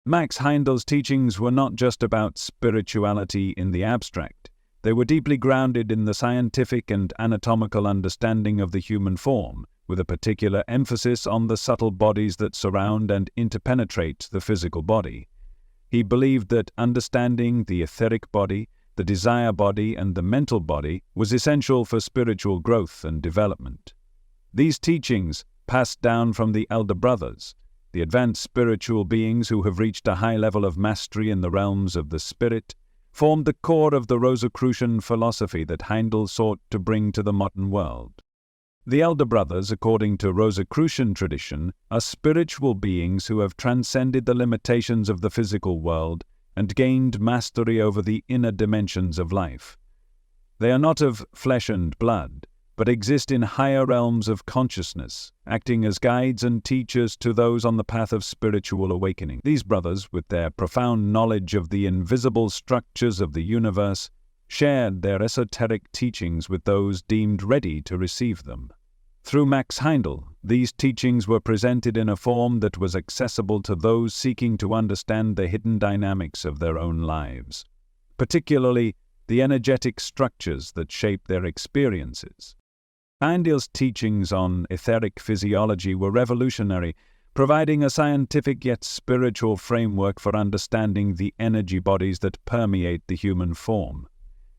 Max Heindel's teachings were not just about spirituality in the abstract. They were deeply grounded in the scientific and anatomical understanding of the human form, with a particular emphasis on the subtle bodies that surround and interpenetrate the physical body. He believed that understanding the etheric body, the desire body, and the mental body was essential for spiritual growth and development. These teachings, passed down from the elder brothers, the advanced spiritual beings who have reached a high level of mastery in the realms of the spirit, formed the core of the Rosicrucian philosophy that Heindel sought to bring to the modern world. The elder brothers, according to Rosicrucian tradition, are spiritual beings who have transcended the limitations of the physical world and gained mastery over the inner dimensions of life. They are not of flesh and blood, but exist in higher realms of consciousness, acting as guides and teachers to those on the path of spiritual awakening. These brothers, with their profound knowledge of the invisible structures of the universe, shared their esoteric teachings with those deemed ready to receive them. Through Max Heindel, these teachings were presented in a form that was accessible to those seeking to understand the hidden dynamics of their own lives, particularly the energetic structures that shape their experiences. Heindel's teachings on etheric physiology were revolutionary, providing a scientific yet spiritual framework for understanding the energy bodies that permeate the human form.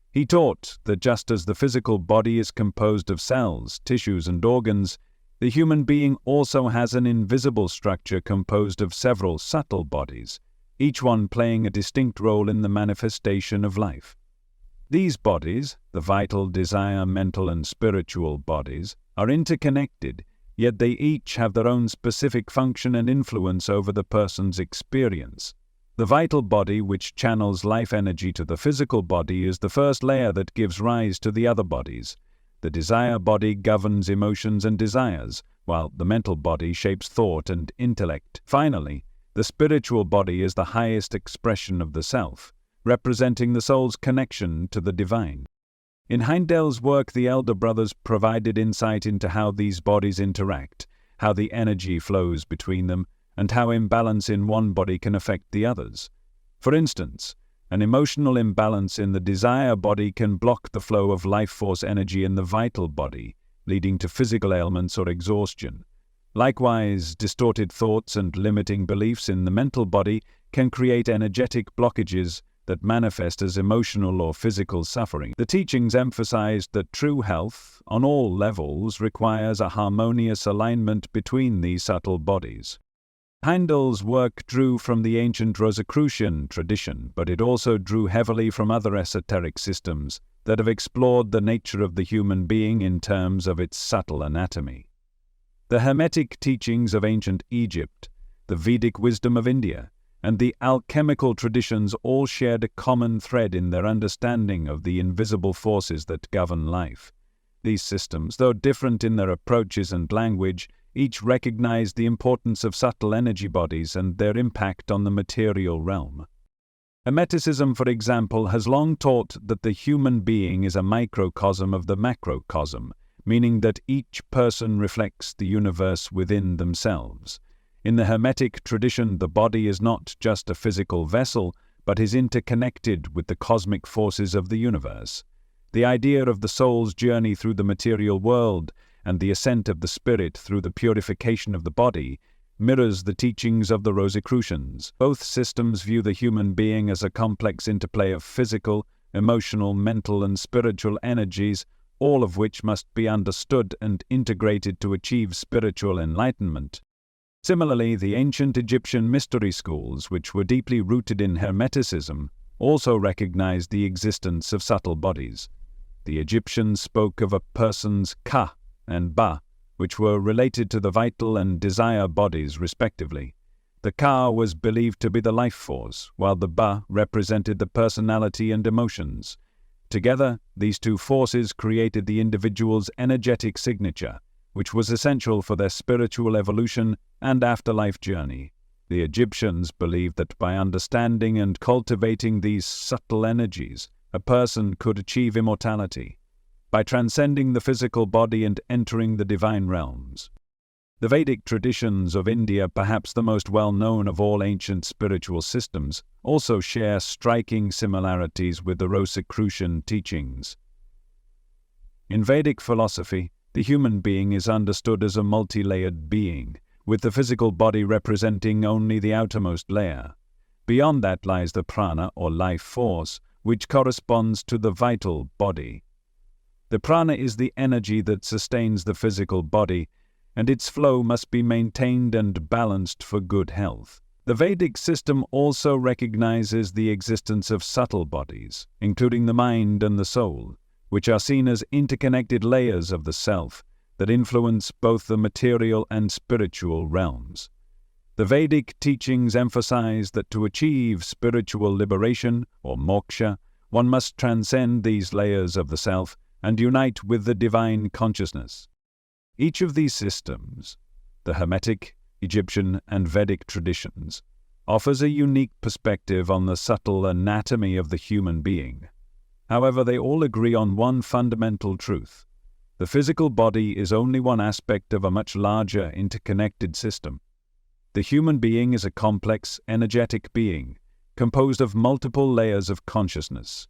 He taught that just as the physical body is composed of cells, tissues, and organs, the human being also has an invisible structure composed of several subtle bodies, each one playing a distinct role in the manifestation of life. These bodies, the vital, desire, mental, and spiritual bodies, are interconnected, yet they each have their own specific function and influence over the person's experience. The vital body, which channels life energy to the physical body, is the first layer that gives rise to the other bodies. The desire body governs emotions and desires, while the mental body shapes thought and intellect. Finally, the spiritual body is the highest expression of the self, representing the soul's connection to the divine. In Heindel's work, the elder brothers provided insight into how these bodies interact, how the energy flows between them, and how imbalance in one body can affect the others. For instance, an emotional imbalance in the desire body can block the flow of life force energy in the vital body, leading to physical ailments or exhaustion. Likewise, distorted thoughts and limiting beliefs in the mental body can create energetic blockages that manifest as emotional or physical suffering. The teachings emphasized that true health, on all levels, requires a harmonious alignment between these subtle bodies. Heindel's work drew from the ancient Rosicrucian tradition, but it also drew heavily from other esoteric systems that have explored the nature of the human being in terms of its subtle anatomy. The Hermetic teachings of ancient Egypt, the Vedic wisdom of India, and the alchemical traditions all shared a common thread in their understanding of the invisible forces that govern life. These systems, though different in their approaches and language, each recognized the importance of subtle energy bodies and their impact on the material realm. Hermeticism, for example, has long taught that the human being is a microcosm of the macrocosm, meaning that each person reflects the universe within themselves. In the Hermetic tradition, the body is not just a physical vessel, but is interconnected with the cosmic forces of the universe. The idea of the soul's journey through the material world and the ascent of the spirit through the purification of the body mirrors the teachings of the Rosicrucians. Both systems view the human being as a complex interplay of physical, emotional, mental, and spiritual energies, all of which must be understood and integrated to achieve spiritual enlightenment. Similarly, the ancient Egyptian mystery schools, which were deeply rooted in Hermeticism, also recognized the existence of subtle bodies. The Egyptians spoke of a person's ka and ba, which were related to the vital and desire bodies respectively. The ka was believed to be the life force, while the ba represented the personality and emotions. Together, these two forces created the individual's energetic signature, which was essential for their spiritual evolution and afterlife journey. The Egyptians believed that by understanding and cultivating these subtle energies, a person could achieve immortality, by transcending the physical body and entering the divine realms. The Vedic traditions of India, perhaps the most well-known of all ancient spiritual systems, also share striking similarities with the Rosicrucian teachings. In Vedic philosophy, the human being is understood as a multi-layered being, with the physical body representing only the outermost layer. Beyond that lies the prana, or life force, which corresponds to the vital body. The prana is the energy that sustains the physical body, and its flow must be maintained and balanced for good health. The Vedic system also recognizes the existence of subtle bodies, including the mind and the soul, which are seen as interconnected layers of the self that influence both the material and spiritual realms. The Vedic teachings emphasize that to achieve spiritual liberation, or moksha, one must transcend these layers of the self and unite with the divine consciousness. Each of these systems, the Hermetic, Egyptian, and Vedic traditions, offers a unique perspective on the subtle anatomy of the human being. However, they all agree on one fundamental truth. The physical body is only one aspect of a much larger interconnected system. The human being is a complex, energetic being, composed of multiple layers of consciousness.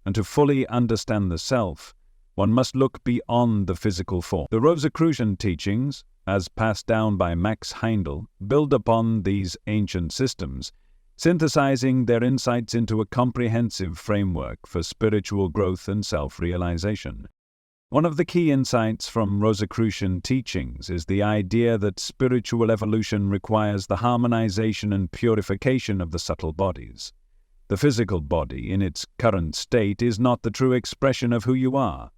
And to fully understand the self, one must look beyond the physical form. The Rosicrucian teachings, as passed down by Max Heindel, build upon these ancient systems, synthesizing their insights into a comprehensive framework for spiritual growth and self-realization. One of the key insights from Rosicrucian teachings is the idea that spiritual evolution requires the harmonization and purification of the subtle bodies. The physical body, in its current state, is not the true expression of who you are.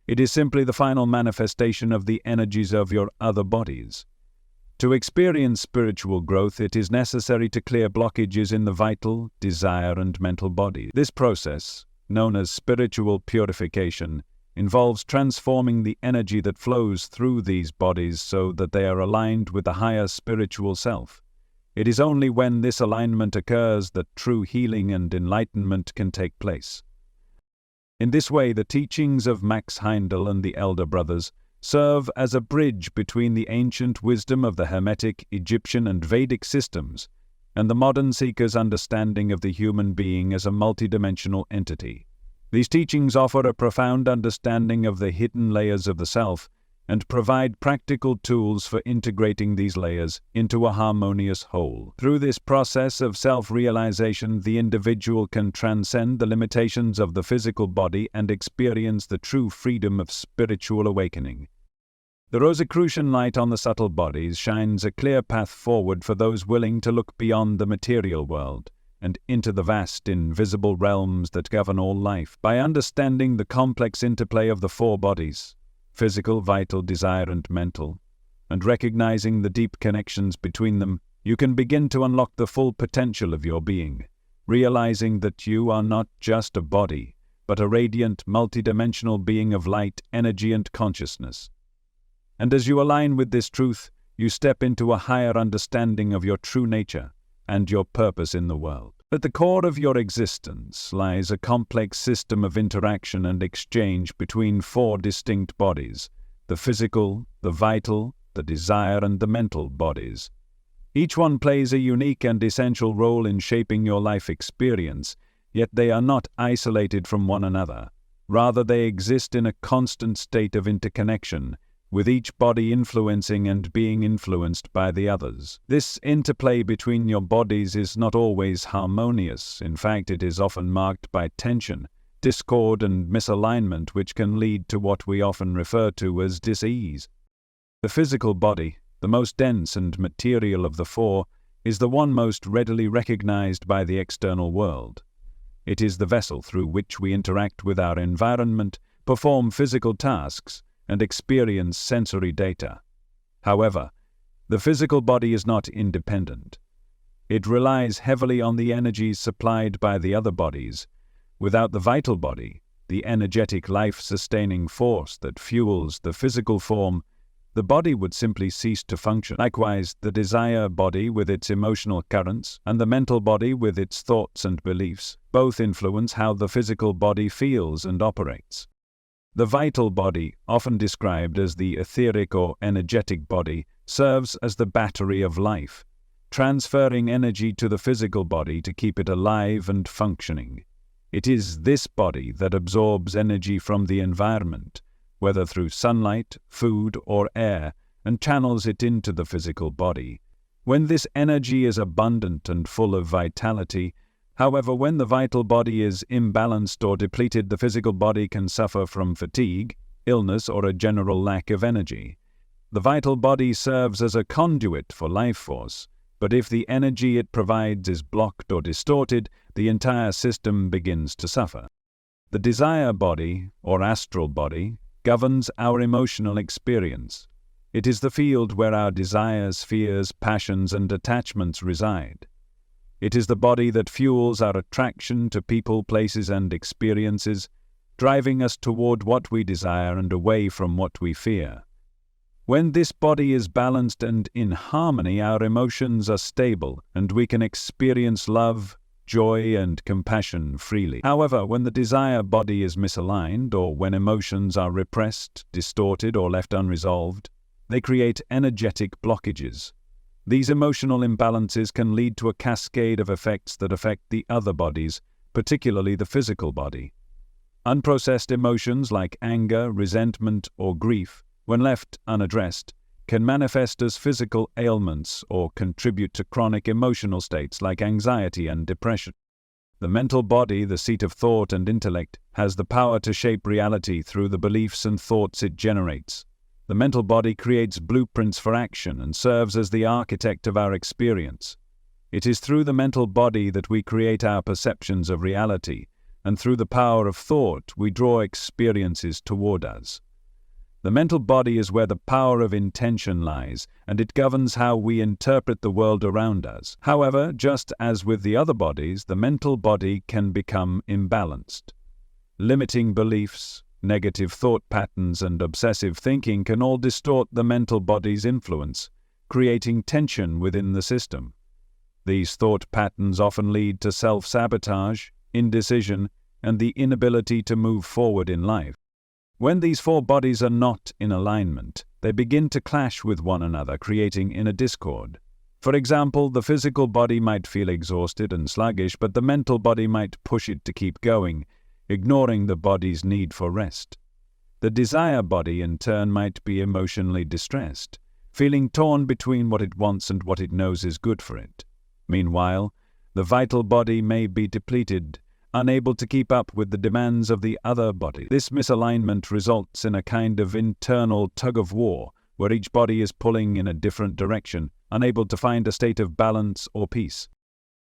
It is simply the final manifestation of the energies of your other bodies. To experience spiritual growth, it is necessary to clear blockages in the vital, desire, and mental body. This process, known as spiritual purification, involves transforming the energy that flows through these bodies so that they are aligned with the higher spiritual self. It is only when this alignment occurs that true healing and enlightenment can take place. In this way, the teachings of Max Heindel and the Elder Brothers serve as a bridge between the ancient wisdom of the Hermetic, Egyptian, and Vedic systems and the modern seeker's understanding of the human being as a multidimensional entity. These teachings offer a profound understanding of the hidden layers of the self and provide practical tools for integrating these layers into a harmonious whole. Through this process of self-realization, the individual can transcend the limitations of the physical body and experience the true freedom of spiritual awakening. The Rosicrucian light on the subtle bodies shines a clear path forward for those willing to look beyond the material world and into the vast, invisible realms that govern all life. By understanding the complex interplay of the four bodies, physical, vital, desire, and mental, and recognizing the deep connections between them, you can begin to unlock the full potential of your being, realizing that you are not just a body, but a radiant, multidimensional being of light, energy, and consciousness. And as you align with this truth, you step into a higher understanding of your true nature and your purpose in the world. At the core of your existence lies a complex system of interaction and exchange between four distinct bodies: the physical, the vital, the desire, and the mental bodies. Each one plays a unique and essential role in shaping your life experience, yet they are not isolated from one another. Rather, they exist in a constant state of interconnection, with each body influencing and being influenced by the others. This interplay between your bodies is not always harmonious. In fact, it is often marked by tension, discord, and misalignment, which can lead to what we often refer to as dis-ease. The physical body, the most dense and material of the four, is the one most readily recognized by the external world. It is the vessel through which we interact with our environment, perform physical tasks, and experience sensory data. However, the physical body is not independent. It relies heavily on the energies supplied by the other bodies. Without the vital body, the energetic life-sustaining force that fuels the physical form, the body would simply cease to function. Likewise, the desire body with its emotional currents and the mental body with its thoughts and beliefs both influence how the physical body feels and operates. The vital body, often described as the etheric or energetic body, serves as the battery of life, transferring energy to the physical body to keep it alive and functioning. It is this body that absorbs energy from the environment, whether through sunlight, food, or air, and channels it into the physical body. When this energy is abundant and full of vitality, however, when the vital body is imbalanced or depleted, the physical body can suffer from fatigue, illness, or a general lack of energy. The vital body serves as a conduit for life force, but if the energy it provides is blocked or distorted, the entire system begins to suffer. The desire body, or astral body, governs our emotional experience. It is the field where our desires, fears, passions, and attachments reside. It is the body that fuels our attraction to people, places, and experiences, driving us toward what we desire and away from what we fear. When this body is balanced and in harmony, our emotions are stable, and we can experience love, joy, and compassion freely. However, when the desire body is misaligned, or when emotions are repressed, distorted, or left unresolved, they create energetic blockages. These emotional imbalances can lead to a cascade of effects that affect the other bodies, particularly the physical body. Unprocessed emotions like anger, resentment, or grief, when left unaddressed, can manifest as physical ailments or contribute to chronic emotional states like anxiety and depression. The mental body, the seat of thought and intellect, has the power to shape reality through the beliefs and thoughts it generates. The mental body creates blueprints for action and serves as the architect of our experience. It is through the mental body that we create our perceptions of reality, and through the power of thought we draw experiences toward us. The mental body is where the power of intention lies, and it governs how we interpret the world around us. However, just as with the other bodies, the mental body can become imbalanced. Limiting beliefs, negative thought patterns, and obsessive thinking can all distort the mental body's influence, creating tension within the system. These thought patterns often lead to self-sabotage, indecision, and the inability to move forward in life. When these four bodies are not in alignment, they begin to clash with one another, creating inner discord. For example, the physical body might feel exhausted and sluggish, but the mental body might push it to keep going, ignoring the body's need for rest. The desire body, in turn, might be emotionally distressed, feeling torn between what it wants and what it knows is good for it. Meanwhile, the vital body may be depleted, unable to keep up with the demands of the other body. This misalignment results in a kind of internal tug-of-war, where each body is pulling in a different direction, unable to find a state of balance or peace.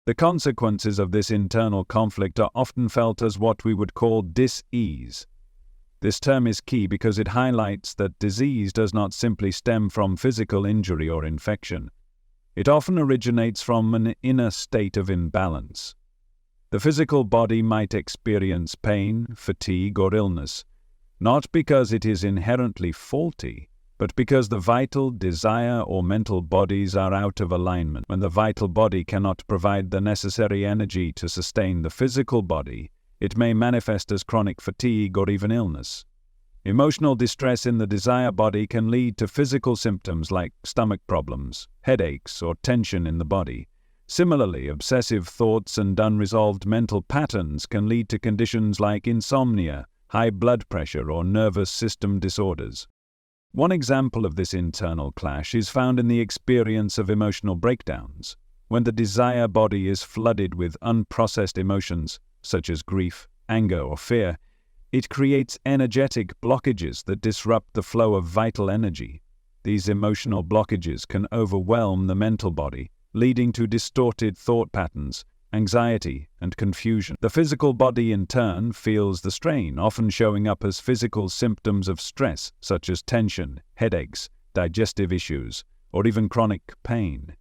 The consequences of this internal conflict are often felt as what we would call dis-ease. This term is key because it highlights that disease does not simply stem from physical injury or infection. It often originates from an inner state of imbalance. The physical body might experience pain, fatigue, or illness, not because it is inherently faulty, but because the vital, desire, or mental bodies are out of alignment. When the vital body cannot provide the necessary energy to sustain the physical body, it may manifest as chronic fatigue or even illness. Emotional distress in the desire body can lead to physical symptoms like stomach problems, headaches, or tension in the body. Similarly, obsessive thoughts and unresolved mental patterns can lead to conditions like insomnia, high blood pressure, or nervous system disorders. One example of this internal clash is found in the experience of emotional breakdowns. When the desire body is flooded with unprocessed emotions, such as grief, anger, or fear, it creates energetic blockages that disrupt the flow of vital energy. These emotional blockages can overwhelm the mental body, leading to distorted thought patterns, anxiety, and confusion. The physical body, in turn, feels the strain, often showing up as physical symptoms of stress, such as tension, headaches, digestive issues, or even chronic pain.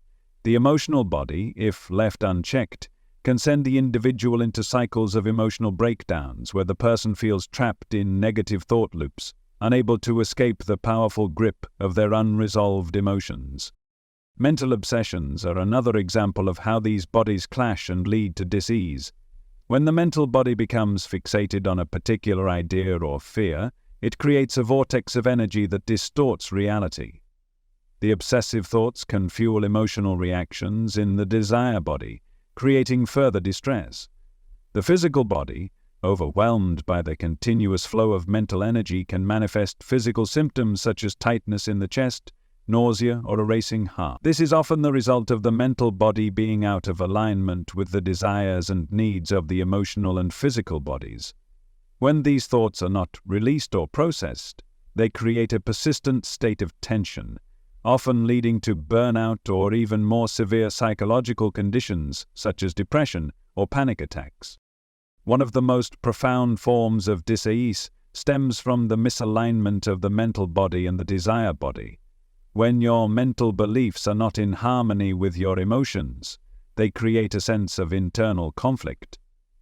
The emotional body, if left unchecked, can send the individual into cycles of emotional breakdowns where the person feels trapped in negative thought loops, unable to escape the powerful grip of their unresolved emotions. Mental obsessions are another example of how these bodies clash and lead to dis-ease. When the mental body becomes fixated on a particular idea or fear, it creates a vortex of energy that distorts reality. The obsessive thoughts can fuel emotional reactions in the desire body, creating further distress. The physical body, overwhelmed by the continuous flow of mental energy, can manifest physical symptoms such as tightness in the chest, nausea, or a racing heart. This is often the result of the mental body being out of alignment with the desires and needs of the emotional and physical bodies. When these thoughts are not released or processed, they create a persistent state of tension, often leading to burnout or even more severe psychological conditions such as depression or panic attacks. One of the most profound forms of dis-ease stems from the misalignment of the mental body and the desire body. When your mental beliefs are not in harmony with your emotions, they create a sense of internal conflict.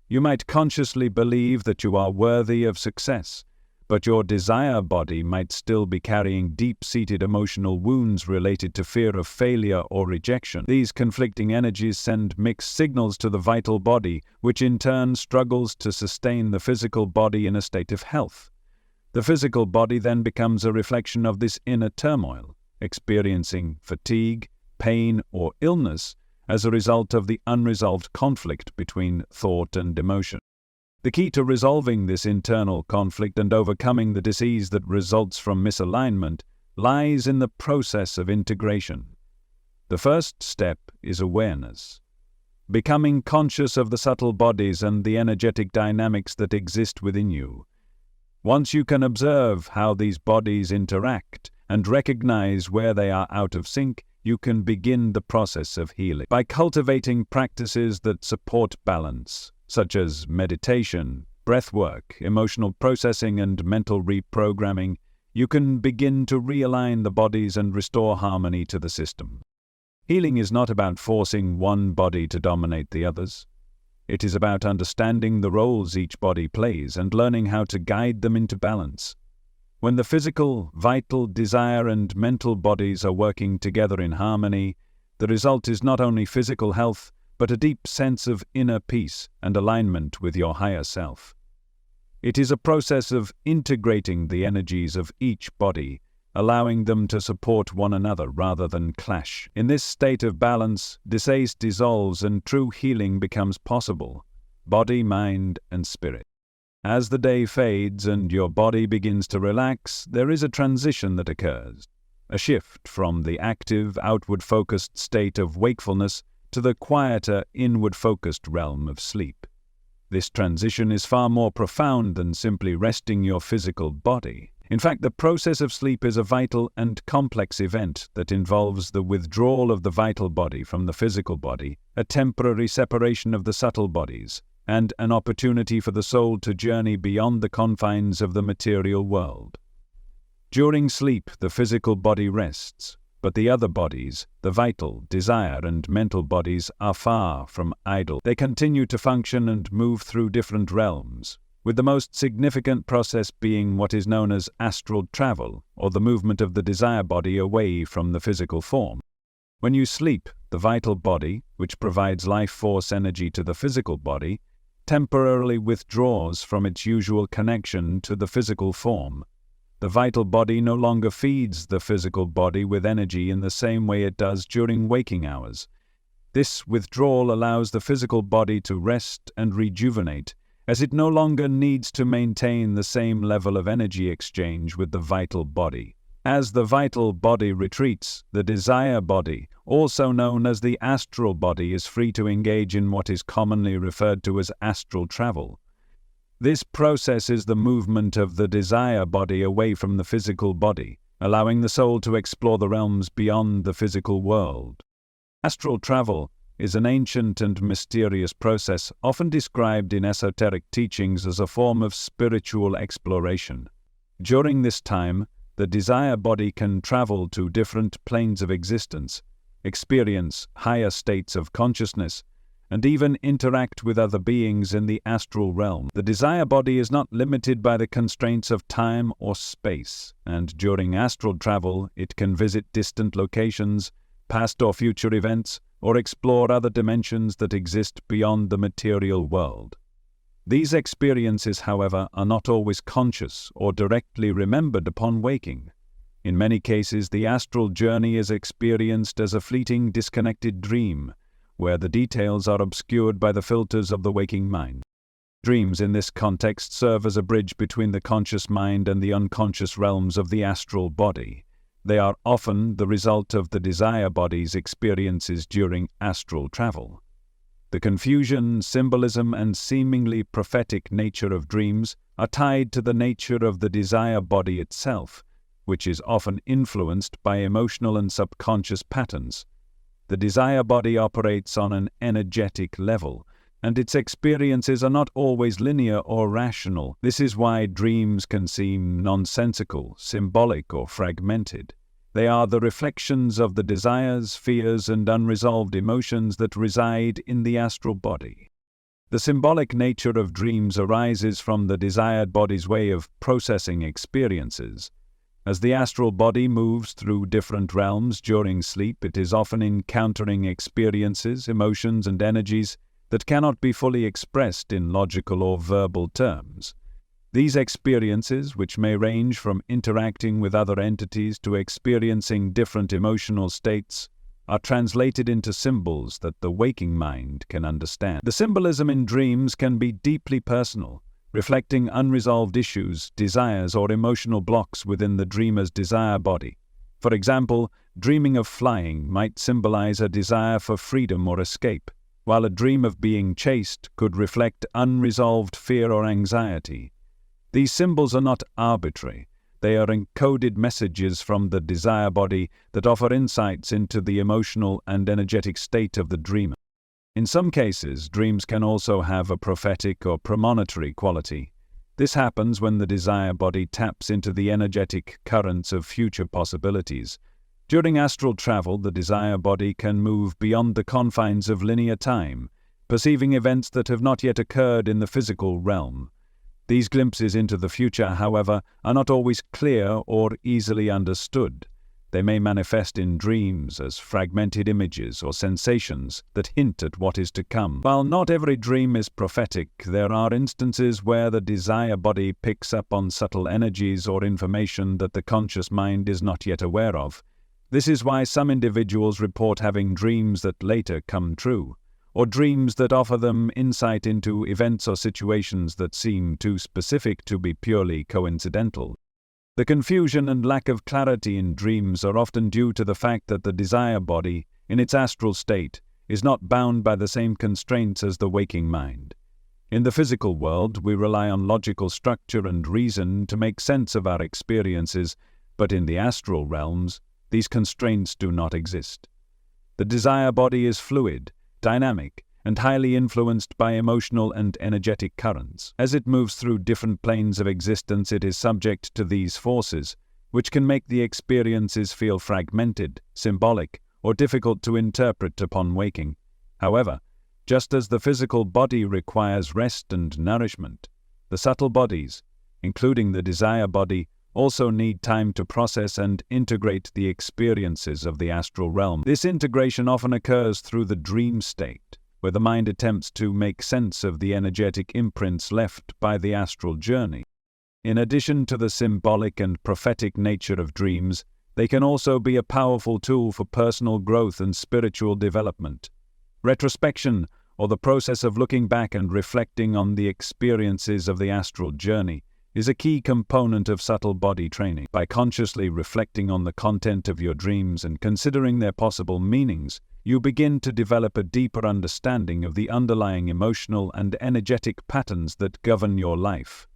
You might consciously believe that you are worthy of success, but your desire body might still be carrying deep-seated emotional wounds related to fear of failure or rejection. These conflicting energies send mixed signals to the vital body, which in turn struggles to sustain the physical body in a state of health. The physical body then becomes a reflection of this inner turmoil, experiencing fatigue, pain, or illness as a result of the unresolved conflict between thought and emotion. The key to resolving this internal conflict and overcoming the dis-ease that results from misalignment lies in the process of integration. The first step is awareness. Becoming conscious of the subtle bodies and the energetic dynamics that exist within you. Once you can observe how these bodies interact and recognize where they are out of sync, you can begin the process of healing. By cultivating practices that support balance, such as meditation, breathwork, emotional processing, and mental reprogramming, you can begin to realign the bodies and restore harmony to the system. Healing is not about forcing one body to dominate the others. It is about understanding the roles each body plays and learning how to guide them into balance. When the physical, vital, desire, and mental bodies are working together in harmony, the result is not only physical health, but a deep sense of inner peace and alignment with your higher self. It is a process of integrating the energies of each body, allowing them to support one another rather than clash. In this state of balance, dis-ease dissolves and true healing becomes possible, body, mind, and spirit. As the day fades and your body begins to relax, there is a transition that occurs, a shift from the active, outward-focused state of wakefulness to the quieter, inward-focused realm of sleep. This transition is far more profound than simply resting your physical body. In fact, the process of sleep is a vital and complex event that involves the withdrawal of the vital body from the physical body, a temporary separation of the subtle bodies, and an opportunity for the soul to journey beyond the confines of the material world. During sleep, the physical body rests, but the other bodies, the vital, desire, and mental bodies, are far from idle. They continue to function and move through different realms, with the most significant process being what is known as astral travel, or the movement of the desire body away from the physical form. When you sleep, the vital body, which provides life force energy to the physical body, temporarily withdraws from its usual connection to the physical form. The vital body no longer feeds the physical body with energy in the same way it does during waking hours. This withdrawal allows the physical body to rest and rejuvenate, as it no longer needs to maintain the same level of energy exchange with the vital body. As the vital body retreats, the desire body, also known as the astral body, is free to engage in what is commonly referred to as astral travel. This process is the movement of the desire body away from the physical body, allowing the soul to explore the realms beyond the physical world. Astral travel is an ancient and mysterious process often described in esoteric teachings as a form of spiritual exploration. During this time, the desire body can travel to different planes of existence, experience higher states of consciousness, and even interact with other beings in the astral realm. The desire body is not limited by the constraints of time or space, and during astral travel it can visit distant locations, past or future events, or explore other dimensions that exist beyond the material world. These experiences, however, are not always conscious or directly remembered upon waking. In many cases, the astral journey is experienced as a fleeting, disconnected dream, where the details are obscured by the filters of the waking mind. Dreams in this context serve as a bridge between the conscious mind and the unconscious realms of the astral body. They are often the result of the desire body's experiences during astral travel. The confusion, symbolism, and seemingly prophetic nature of dreams are tied to the nature of the desire body itself, which is often influenced by emotional and subconscious patterns. The desire body operates on an energetic level, and its experiences are not always linear or rational. This is why dreams can seem nonsensical, symbolic, or fragmented. They are the reflections of the desires, fears, and unresolved emotions that reside in the astral body. The symbolic nature of dreams arises from the desired body's way of processing experiences. As the astral body moves through different realms during sleep, it is often encountering experiences, emotions, and energies that cannot be fully expressed in logical or verbal terms. These experiences, which may range from interacting with other entities to experiencing different emotional states, are translated into symbols that the waking mind can understand. The symbolism in dreams can be deeply personal, reflecting unresolved issues, desires, or emotional blocks within the dreamer's desire body. For example, dreaming of flying might symbolize a desire for freedom or escape, while a dream of being chased could reflect unresolved fear or anxiety. These symbols are not arbitrary. They are encoded messages from the desire body that offer insights into the emotional and energetic state of the dreamer. In some cases, dreams can also have a prophetic or premonitory quality. This happens when the desire body taps into the energetic currents of future possibilities. During astral travel, the desire body can move beyond the confines of linear time, perceiving events that have not yet occurred in the physical realm. These glimpses into the future, however, are not always clear or easily understood. They may manifest in dreams as fragmented images or sensations that hint at what is to come. While not every dream is prophetic, there are instances where the desire body picks up on subtle energies or information that the conscious mind is not yet aware of. This is why some individuals report having dreams that later come true, or dreams that offer them insight into events or situations that seem too specific to be purely coincidental. The confusion and lack of clarity in dreams are often due to the fact that the desire body, in its astral state, is not bound by the same constraints as the waking mind. In the physical world, we rely on logical structure and reason to make sense of our experiences, but in the astral realms, these constraints do not exist. The desire body is fluid, dynamic, and highly influenced by emotional and energetic currents. As it moves through different planes of existence, it is subject to these forces, which can make the experiences feel fragmented, symbolic, or difficult to interpret upon waking. However, just as the physical body requires rest and nourishment, the subtle bodies, including the desire body, also need time to process and integrate the experiences of the astral realm. This integration often occurs through the dream state, where the mind attempts to make sense of the energetic imprints left by the astral journey. In addition to the symbolic and prophetic nature of dreams, they can also be a powerful tool for personal growth and spiritual development. Retrospection, or the process of looking back and reflecting on the experiences of the astral journey, is a key component of subtle body training. By consciously reflecting on the content of your dreams and considering their possible meanings, you begin to develop a deeper understanding of the underlying emotional and energetic patterns that govern your life.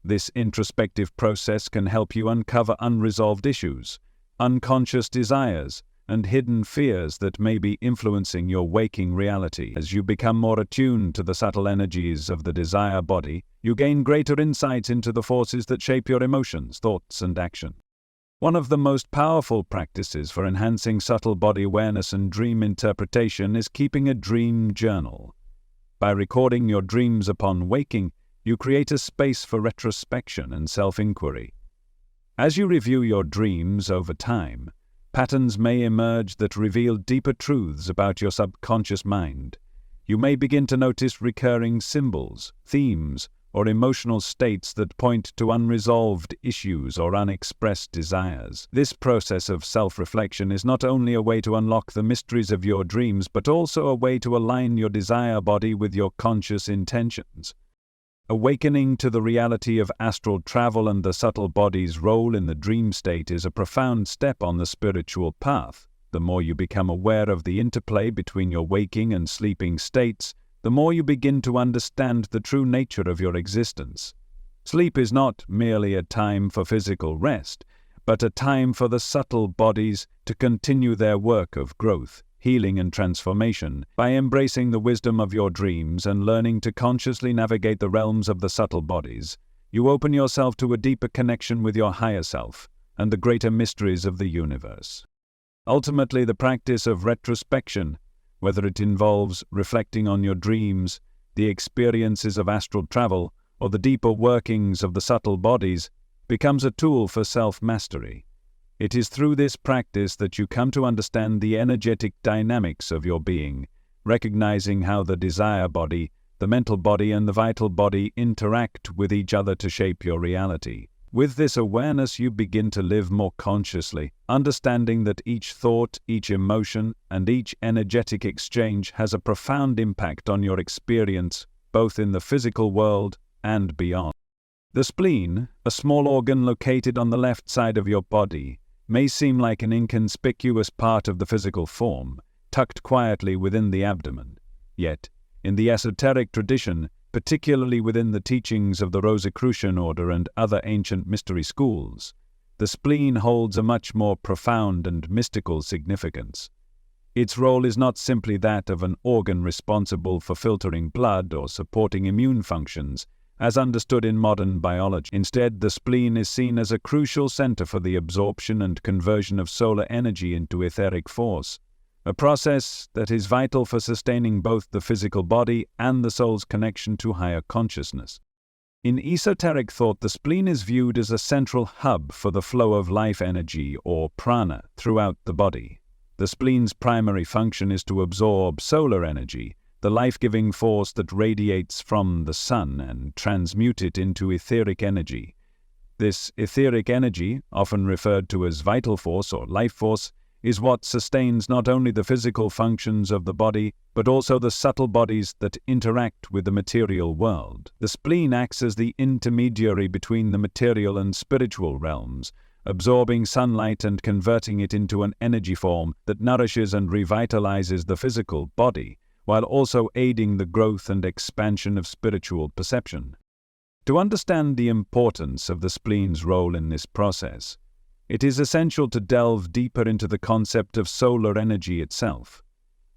This introspective process can help you uncover unresolved issues, unconscious desires, and hidden fears that may be influencing your waking reality. As you become more attuned to the subtle energies of the desire body, you gain greater insights into the forces that shape your emotions, thoughts, and action. One of the most powerful practices for enhancing subtle body awareness and dream interpretation is keeping a dream journal. By recording your dreams upon waking, you create a space for retrospection and self-inquiry. As you review your dreams over time, patterns may emerge that reveal deeper truths about your subconscious mind. You may begin to notice recurring symbols, themes, or emotional states that point to unresolved issues or unexpressed desires. This process of self-reflection is not only a way to unlock the mysteries of your dreams, but also a way to align your desire body with your conscious intentions. Awakening to the reality of astral travel and the subtle body's role in the dream state is a profound step on the spiritual path. The more you become aware of the interplay between your waking and sleeping states, the more you begin to understand the true nature of your existence. Sleep is not merely a time for physical rest, but a time for the subtle bodies to continue their work of growth, healing, and transformation. By embracing the wisdom of your dreams and learning to consciously navigate the realms of the subtle bodies, you open yourself to a deeper connection with your higher self and the greater mysteries of the universe. Ultimately, the practice of retrospection, whether it involves reflecting on your dreams, the experiences of astral travel, or the deeper workings of the subtle bodies, becomes a tool for self-mastery. It is through this practice that you come to understand the energetic dynamics of your being, recognizing how the desire body, the mental body, and the vital body interact with each other to shape your reality. With this awareness, you begin to live more consciously, understanding that each thought, each emotion, and each energetic exchange has a profound impact on your experience, both in the physical world and beyond. The spleen, a small organ located on the left side of your body, may seem like an inconspicuous part of the physical form, tucked quietly within the abdomen. Yet, in the esoteric tradition, particularly within the teachings of the Rosicrucian order and other ancient mystery schools, the spleen holds a much more profound and mystical significance. Its role is not simply that of an organ responsible for filtering blood or supporting immune functions, as understood in modern biology. Instead, the spleen is seen as a crucial center for the absorption and conversion of solar energy into etheric force, a process that is vital for sustaining both the physical body and the soul's connection to higher consciousness. In esoteric thought, the spleen is viewed as a central hub for the flow of life energy, or prana, throughout the body. The spleen's primary function is to absorb solar energy, the life-giving force that radiates from the sun, and transmute it into etheric energy. This etheric energy, often referred to as vital force or life force, is what sustains not only the physical functions of the body, but also the subtle bodies that interact with the material world. The spleen acts as the intermediary between the material and spiritual realms, absorbing sunlight and converting it into an energy form that nourishes and revitalizes the physical body, while also aiding the growth and expansion of spiritual perception. To understand the importance of the spleen's role in this process, it is essential to delve deeper into the concept of solar energy itself.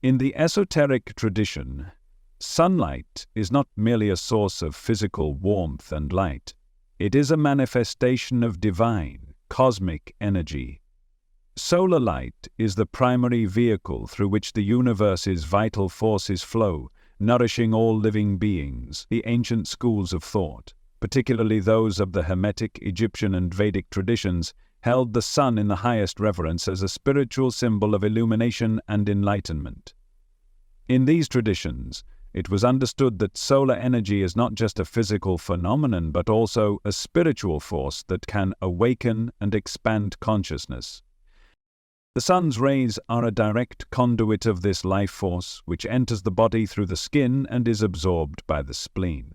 In the esoteric tradition, sunlight is not merely a source of physical warmth and light. It is a manifestation of divine, cosmic energy. Solar light is the primary vehicle through which the universe's vital forces flow, nourishing all living beings. The ancient schools of thought, particularly those of the Hermetic, Egyptian, and Vedic traditions, held the sun in the highest reverence as a spiritual symbol of illumination and enlightenment. In these traditions, it was understood that solar energy is not just a physical phenomenon, but also a spiritual force that can awaken and expand consciousness. The sun's rays are a direct conduit of this life force, which enters the body through the skin and is absorbed by the spleen.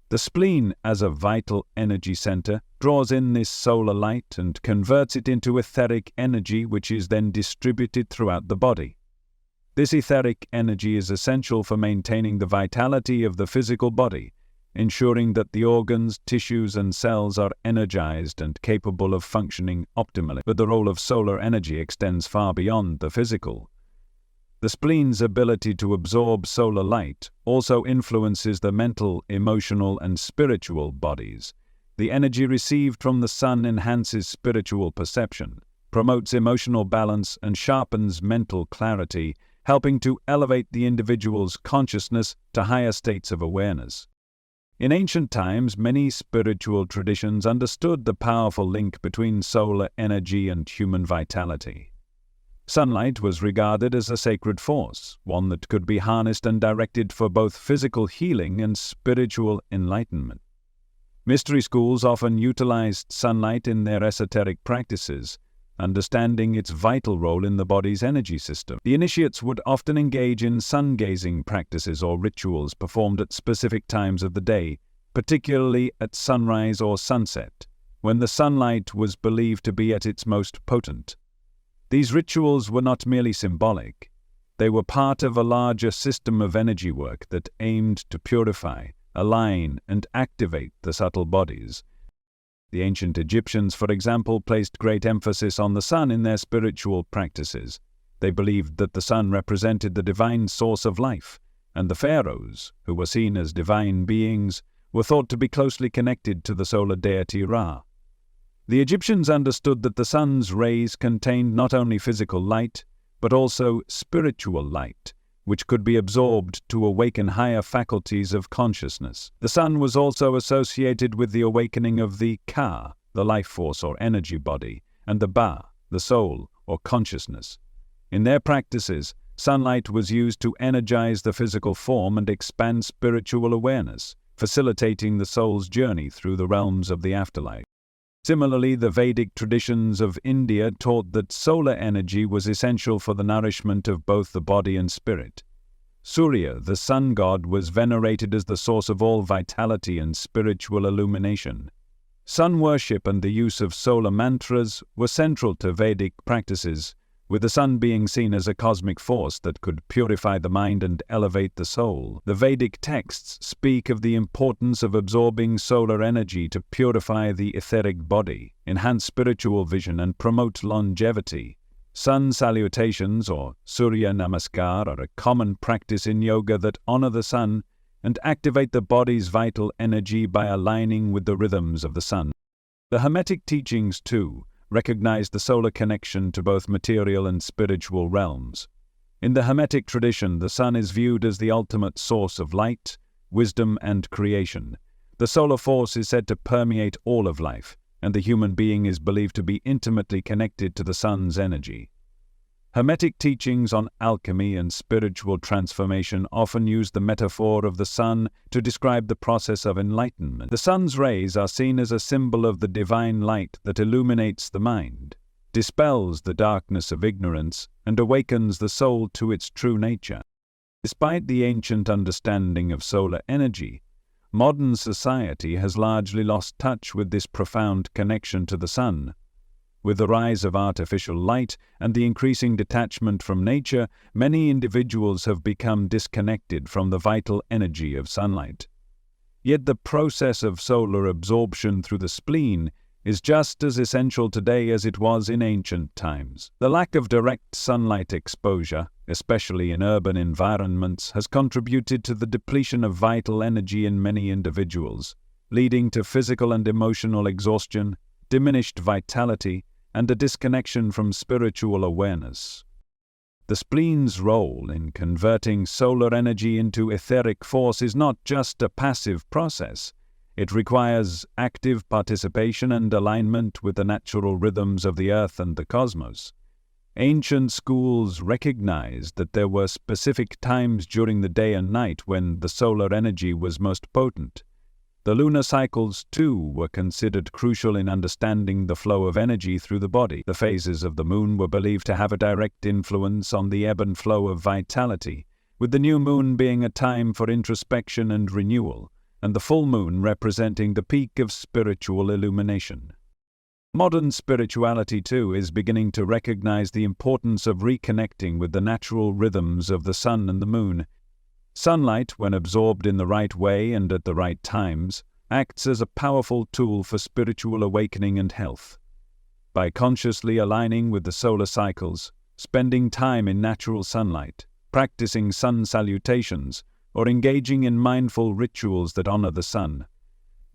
The spleen, as a vital energy center, draws in this solar light and converts it into etheric energy, which is then distributed throughout the body. This etheric energy is essential for maintaining the vitality of the physical body, ensuring that the organs, tissues, and cells are energized and capable of functioning optimally. But the role of solar energy extends far beyond the physical. The spleen's ability to absorb solar light also influences the mental, emotional, and spiritual bodies. The energy received from the sun enhances spiritual perception, promotes emotional balance, and sharpens mental clarity, helping to elevate the individual's consciousness to higher states of awareness. In ancient times, many spiritual traditions understood the powerful link between solar energy and human vitality. Sunlight was regarded as a sacred force, one that could be harnessed and directed for both physical healing and spiritual enlightenment. Mystery schools often utilized sunlight in their esoteric practices, understanding its vital role in the body's energy system. The initiates would often engage in sun-gazing practices or rituals performed at specific times of the day, particularly at sunrise or sunset, when the sunlight was believed to be at its most potent. These rituals were not merely symbolic. They were part of a larger system of energy work that aimed to purify, align, and activate the subtle bodies. The ancient Egyptians, for example, placed great emphasis on the sun in their spiritual practices. They believed that the sun represented the divine source of life, and the pharaohs, who were seen as divine beings, were thought to be closely connected to the solar deity Ra. The Egyptians understood that the sun's rays contained not only physical light, but also spiritual light, which could be absorbed to awaken higher faculties of consciousness. The sun was also associated with the awakening of the Ka, the life force or energy body, and the Ba, the soul or consciousness. In their practices, sunlight was used to energize the physical form and expand spiritual awareness, facilitating the soul's journey through the realms of the afterlife. Similarly, the Vedic traditions of India taught that solar energy was essential for the nourishment of both the body and spirit. Surya, the sun god, was venerated as the source of all vitality and spiritual illumination. Sun worship and the use of solar mantras were central to Vedic practices, with the sun being seen as a cosmic force that could purify the mind and elevate the soul. The Vedic texts speak of the importance of absorbing solar energy to purify the etheric body, enhance spiritual vision, and promote longevity. Sun salutations, or Surya Namaskar, are a common practice in yoga that honor the sun and activate the body's vital energy by aligning with the rhythms of the sun. The Hermetic teachings, too, recognize the solar connection to both material and spiritual realms. In the Hermetic tradition, the sun is viewed as the ultimate source of light, wisdom, and creation. The solar force is said to permeate all of life, and the human being is believed to be intimately connected to the sun's energy. Hermetic teachings on alchemy and spiritual transformation often use the metaphor of the sun to describe the process of enlightenment. The sun's rays are seen as a symbol of the divine light that illuminates the mind, dispels the darkness of ignorance, and awakens the soul to its true nature. Despite the ancient understanding of solar energy, modern society has largely lost touch with this profound connection to the sun. With the rise of artificial light and the increasing detachment from nature, many individuals have become disconnected from the vital energy of sunlight. Yet the process of solar absorption through the spleen is just as essential today as it was in ancient times. The lack of direct sunlight exposure, especially in urban environments, has contributed to the depletion of vital energy in many individuals, leading to physical and emotional exhaustion, diminished vitality, and a disconnection from spiritual awareness. The spleen's role in converting solar energy into etheric force is not just a passive process. It requires active participation and alignment with the natural rhythms of the earth and the cosmos. Ancient schools recognized that there were specific times during the day and night when the solar energy was most potent. The lunar cycles, too, were considered crucial in understanding the flow of energy through the body. The phases of the moon were believed to have a direct influence on the ebb and flow of vitality, with the new moon being a time for introspection and renewal, and the full moon representing the peak of spiritual illumination. Modern spirituality, too, is beginning to recognize the importance of reconnecting with the natural rhythms of the sun and the moon. Sunlight, when absorbed in the right way and at the right times, acts as a powerful tool for spiritual awakening and health. By consciously aligning with the solar cycles, spending time in natural sunlight, practicing sun salutations, or engaging in mindful rituals that honor the sun,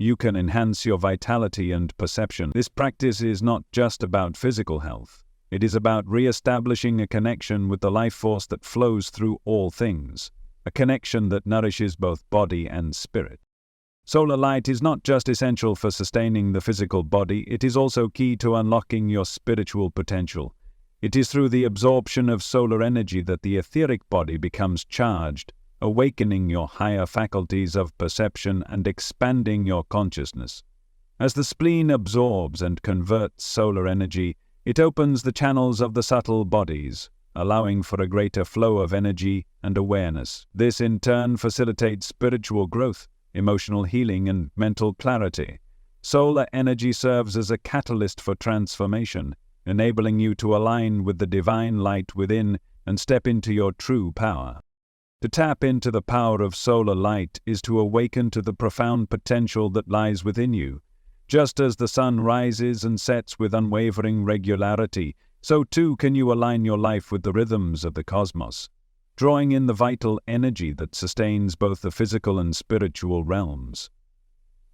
you can enhance your vitality and perception. This practice is not just about physical health. It is about re-establishing a connection with the life force that flows through all things, a connection that nourishes both body and spirit. Solar light is not just essential for sustaining the physical body, it is also key to unlocking your spiritual potential. It is through the absorption of solar energy that the etheric body becomes charged, awakening your higher faculties of perception and expanding your consciousness. As the spleen absorbs and converts solar energy, it opens the channels of the subtle bodies, allowing for a greater flow of energy and awareness. This in turn facilitates spiritual growth, emotional healing, and mental clarity. Solar energy serves as a catalyst for transformation, enabling you to align with the divine light within and step into your true power. To tap into the power of solar light is to awaken to the profound potential that lies within you. Just as the sun rises and sets with unwavering regularity, so too can you align your life with the rhythms of the cosmos, drawing in the vital energy that sustains both the physical and spiritual realms.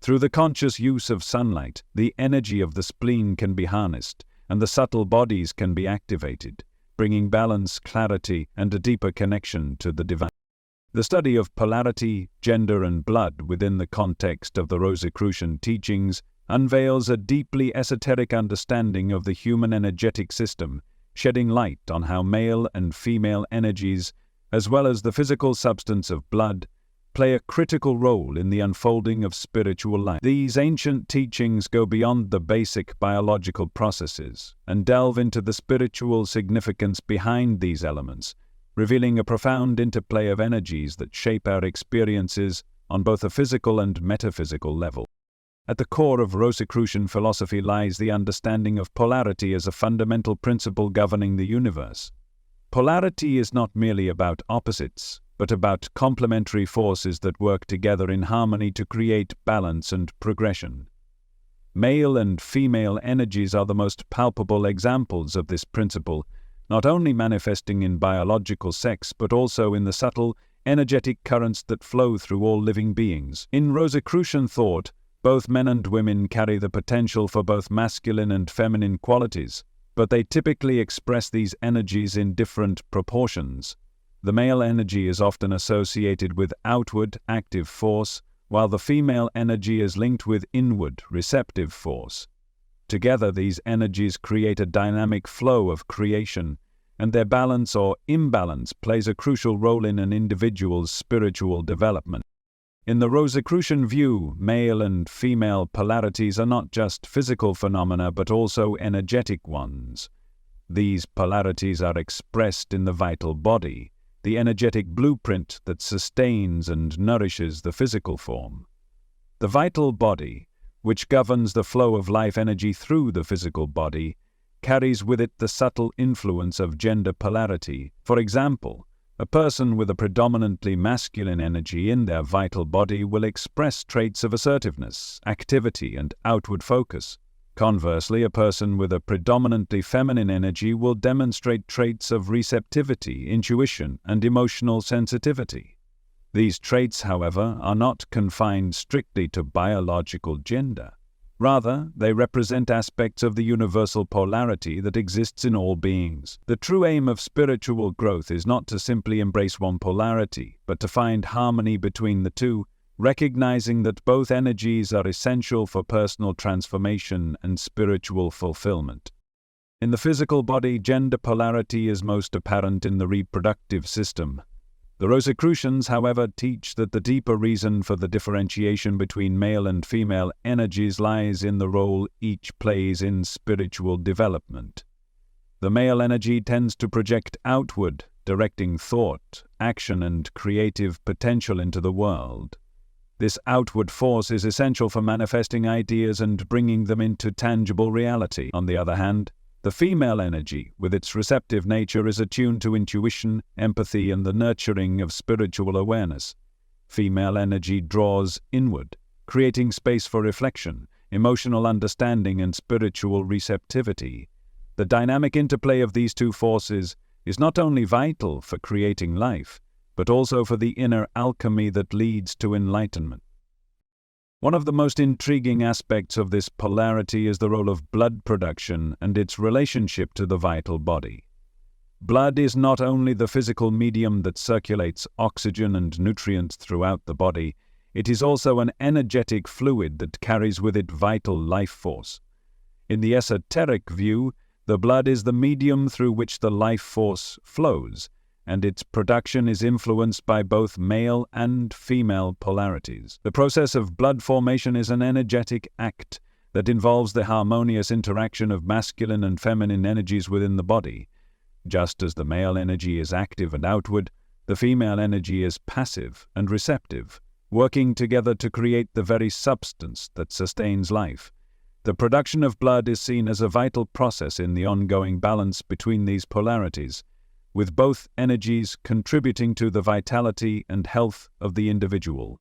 Through the conscious use of sunlight, the energy of the spleen can be harnessed, and the subtle bodies can be activated, bringing balance, clarity, and a deeper connection to the divine. The study of polarity, gender, and blood within the context of the Rosicrucian teachings unveils a deeply esoteric understanding of the human energetic system, shedding light on how male and female energies, as well as the physical substance of blood, play a critical role in the unfolding of spiritual life. These ancient teachings go beyond the basic biological processes and delve into the spiritual significance behind these elements, revealing a profound interplay of energies that shape our experiences on both a physical and metaphysical level. At the core of Rosicrucian philosophy lies the understanding of polarity as a fundamental principle governing the universe. Polarity is not merely about opposites, but about complementary forces that work together in harmony to create balance and progression. Male and female energies are the most palpable examples of this principle, not only manifesting in biological sex but also in the subtle, energetic currents that flow through all living beings. In Rosicrucian thought, both men and women carry the potential for both masculine and feminine qualities, but they typically express these energies in different proportions. The male energy is often associated with outward, active force, while the female energy is linked with inward, receptive force. Together, these energies create a dynamic flow of creation, and their balance or imbalance plays a crucial role in an individual's spiritual development. In the Rosicrucian view, male and female polarities are not just physical phenomena but also energetic ones. These polarities are expressed in the vital body, the energetic blueprint that sustains and nourishes the physical form. The vital body, which governs the flow of life energy through the physical body, carries with it the subtle influence of gender polarity. For example, a person with a predominantly masculine energy in their vital body will express traits of assertiveness, activity, and outward focus. Conversely, a person with a predominantly feminine energy will demonstrate traits of receptivity, intuition, and emotional sensitivity. These traits, however, are not confined strictly to biological gender. Rather, they represent aspects of the universal polarity that exists in all beings. The true aim of spiritual growth is not to simply embrace one polarity, but to find harmony between the two, recognizing that both energies are essential for personal transformation and spiritual fulfillment. In the physical body, gender polarity is most apparent in the reproductive system. The Rosicrucians, however, teach that the deeper reason for the differentiation between male and female energies lies in the role each plays in spiritual development. The male energy tends to project outward, directing thought, action, and creative potential into the world. This outward force is essential for manifesting ideas and bringing them into tangible reality. On the other hand, the female energy, with its receptive nature, is attuned to intuition, empathy, and the nurturing of spiritual awareness. Female energy draws inward, creating space for reflection, emotional understanding, and spiritual receptivity. The dynamic interplay of these two forces is not only vital for creating life, but also for the inner alchemy that leads to enlightenment. One of the most intriguing aspects of this polarity is the role of blood production and its relationship to the vital body. Blood is not only the physical medium that circulates oxygen and nutrients throughout the body, it is also an energetic fluid that carries with it vital life force. In the esoteric view, the blood is the medium through which the life force flows, and its production is influenced by both male and female polarities. The process of blood formation is an energetic act that involves the harmonious interaction of masculine and feminine energies within the body. Just as the male energy is active and outward, the female energy is passive and receptive, working together to create the very substance that sustains life. The production of blood is seen as a vital process in the ongoing balance between these polarities, with both energies contributing to the vitality and health of the individual.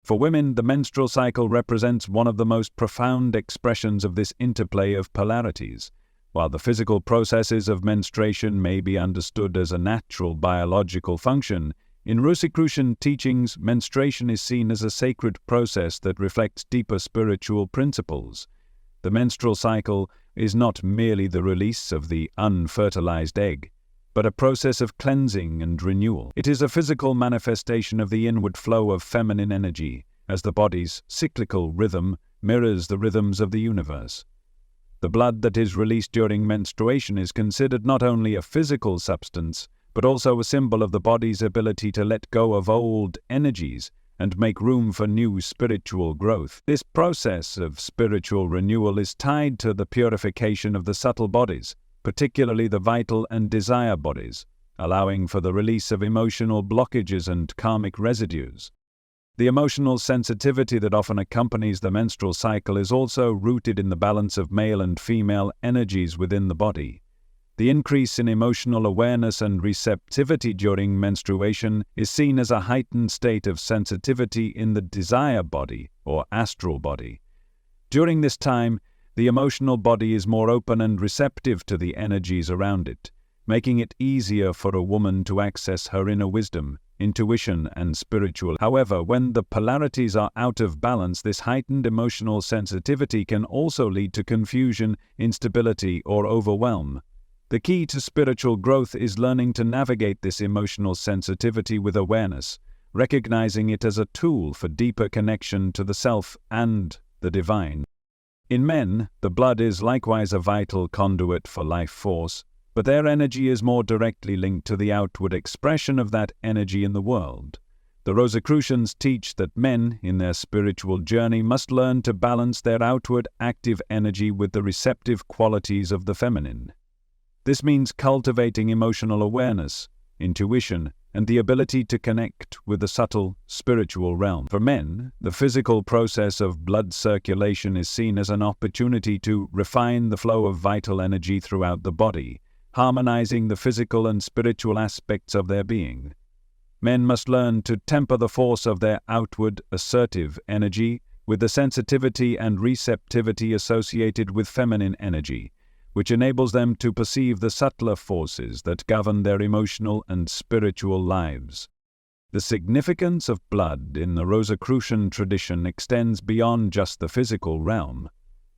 For women, the menstrual cycle represents one of the most profound expressions of this interplay of polarities. While the physical processes of menstruation may be understood as a natural biological function, in Rosicrucian teachings, menstruation is seen as a sacred process that reflects deeper spiritual principles. The menstrual cycle is not merely the release of the unfertilized egg, but a process of cleansing and renewal. It is a physical manifestation of the inward flow of feminine energy, as the body's cyclical rhythm mirrors the rhythms of the universe. The blood that is released during menstruation is considered not only a physical substance, but also a symbol of the body's ability to let go of old energies and make room for new spiritual growth. This process of spiritual renewal is tied to the purification of the subtle bodies, particularly the vital and desire bodies, allowing for the release of emotional blockages and karmic residues. The emotional sensitivity that often accompanies the menstrual cycle is also rooted in the balance of male and female energies within the body. The increase in emotional awareness and receptivity during menstruation is seen as a heightened state of sensitivity in the desire body or astral body. During this time, the emotional body is more open and receptive to the energies around it, making it easier for a woman to access her inner wisdom, intuition, and spiritual. However, when the polarities are out of balance, this heightened emotional sensitivity can also lead to confusion, instability, or overwhelm. The key to spiritual growth is learning to navigate this emotional sensitivity with awareness, recognizing it as a tool for deeper connection to the self and the divine. In men, the blood is likewise a vital conduit for life force, but their energy is more directly linked to the outward expression of that energy in the world. The Rosicrucians teach that men, in their spiritual journey, must learn to balance their outward active energy with the receptive qualities of the feminine. This means cultivating emotional awareness, intuition, and the ability to connect with the subtle spiritual realm. For men, the physical process of blood circulation is seen as an opportunity to refine the flow of vital energy throughout the body, harmonizing the physical and spiritual aspects of their being. Men must learn to temper the force of their outward, assertive energy with the sensitivity and receptivity associated with feminine energy, which enables them to perceive the subtler forces that govern their emotional and spiritual lives. The significance of blood in the Rosicrucian tradition extends beyond just the physical realm.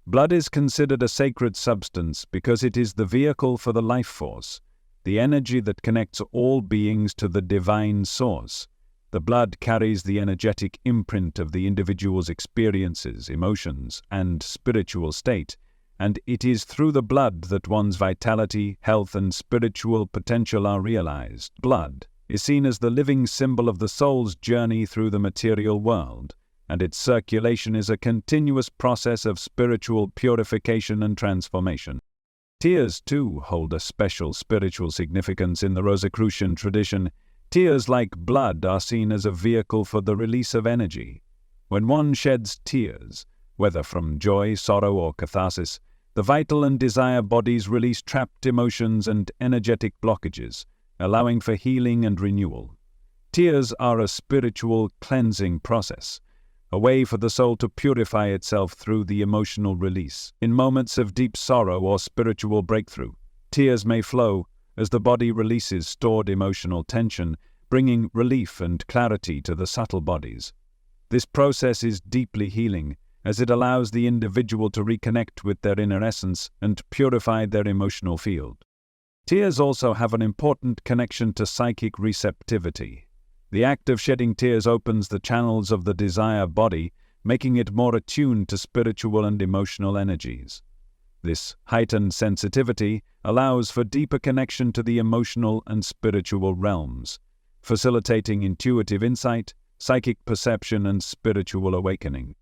Blood is considered a sacred substance because it is the vehicle for the life force, the energy that connects all beings to the divine source. The blood carries the energetic imprint of the individual's experiences, emotions, and spiritual state, and it is through the blood that one's vitality, health, and spiritual potential are realized. Blood is seen as the living symbol of the soul's journey through the material world, and its circulation is a continuous process of spiritual purification and transformation. Tears, too, hold a special spiritual significance in the Rosicrucian tradition. Tears, like blood, are seen as a vehicle for the release of energy. When one sheds tears, whether from joy, sorrow, or catharsis, the vital and desire bodies release trapped emotions and energetic blockages, allowing for healing and renewal. Tears are a spiritual cleansing process, a way for the soul to purify itself through the emotional release. In moments of deep sorrow or spiritual breakthrough, tears may flow as the body releases stored emotional tension, bringing relief and clarity to the subtle bodies. This process is deeply healing, as it allows the individual to reconnect with their inner essence and purify their emotional field. Tears also have an important connection to psychic receptivity. The act of shedding tears opens the channels of the desire body, making it more attuned to spiritual and emotional energies. This heightened sensitivity allows for deeper connection to the emotional and spiritual realms, facilitating intuitive insight, psychic perception, and spiritual awakening.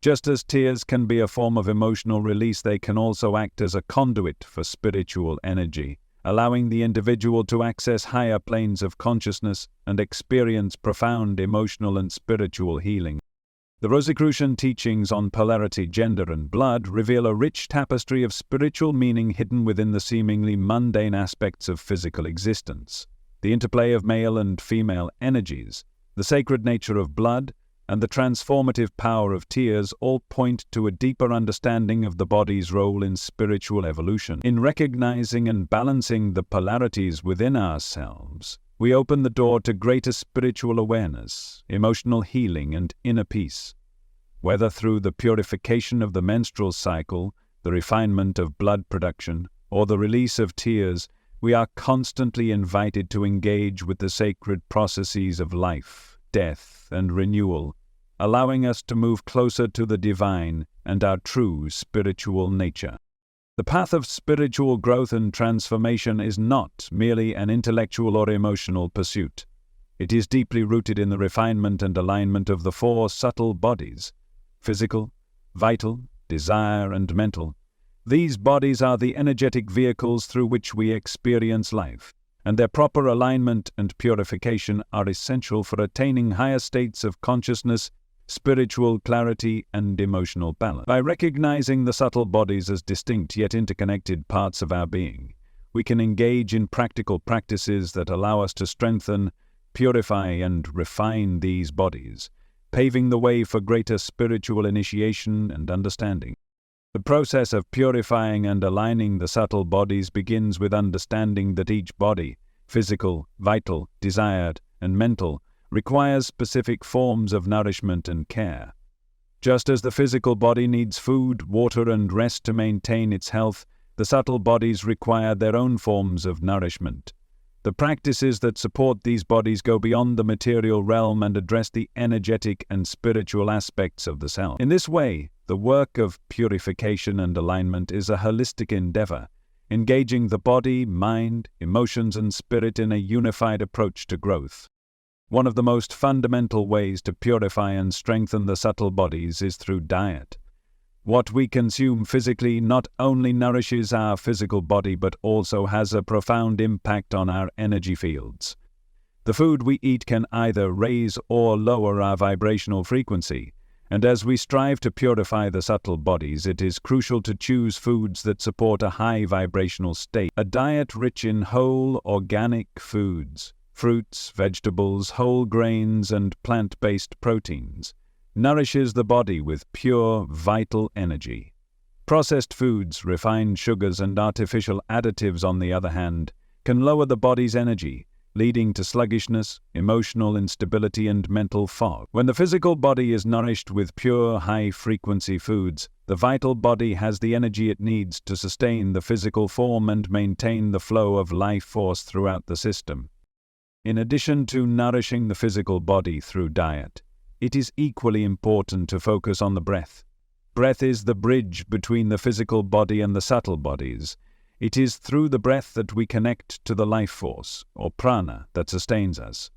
Just as tears can be a form of emotional release, they can also act as a conduit for spiritual energy, allowing the individual to access higher planes of consciousness and experience profound emotional and spiritual healing. The Rosicrucian teachings on polarity, gender, and blood reveal a rich tapestry of spiritual meaning hidden within the seemingly mundane aspects of physical existence. The interplay of male and female energies, the sacred nature of blood, and the transformative power of tears all point to a deeper understanding of the body's role in spiritual evolution. In recognizing and balancing the polarities within ourselves, we open the door to greater spiritual awareness, emotional healing, and inner peace. Whether through the purification of the menstrual cycle, the refinement of blood production, or the release of tears, we are constantly invited to engage with the sacred processes of life, death, and renewal, allowing us to move closer to the divine and our true spiritual nature. The path of spiritual growth and transformation is not merely an intellectual or emotional pursuit. It is deeply rooted in the refinement and alignment of the four subtle bodies: physical, vital, desire, and mental. These bodies are the energetic vehicles through which we experience life, and their proper alignment and purification are essential for attaining higher states of consciousness, spiritual clarity, and emotional balance. By recognizing the subtle bodies as distinct yet interconnected parts of our being, we can engage in practical practices that allow us to strengthen, purify, and refine these bodies, paving the way for greater spiritual initiation and understanding. The process of purifying and aligning the subtle bodies begins with understanding that each body, physical, vital, desired, and mental, requires specific forms of nourishment and care. Just as the physical body needs food, water, and rest to maintain its health, the subtle bodies require their own forms of nourishment. The practices that support these bodies go beyond the material realm and address the energetic and spiritual aspects of the self. In this way, the work of purification and alignment is a holistic endeavor, engaging the body, mind, emotions, and spirit in a unified approach to growth. One of the most fundamental ways to purify and strengthen the subtle bodies is through diet. What we consume physically not only nourishes our physical body but also has a profound impact on our energy fields. The food we eat can either raise or lower our vibrational frequency, and as we strive to purify the subtle bodies, it is crucial to choose foods that support a high vibrational state. A diet rich in whole, organic foods, fruits, vegetables, whole grains, and plant-based proteins, nourishes the body with pure, vital energy. Processed foods, refined sugars, and artificial additives, on the other hand, can lower the body's energy, leading to sluggishness, emotional instability, and mental fog. When the physical body is nourished with pure, high-frequency foods, the vital body has the energy it needs to sustain the physical form and maintain the flow of life force throughout the system. In addition to nourishing the physical body through diet, it is equally important to focus on the breath. Breath is the bridge between the physical body and the subtle bodies. It is through the breath that we connect to the life force, or prana, that sustains us.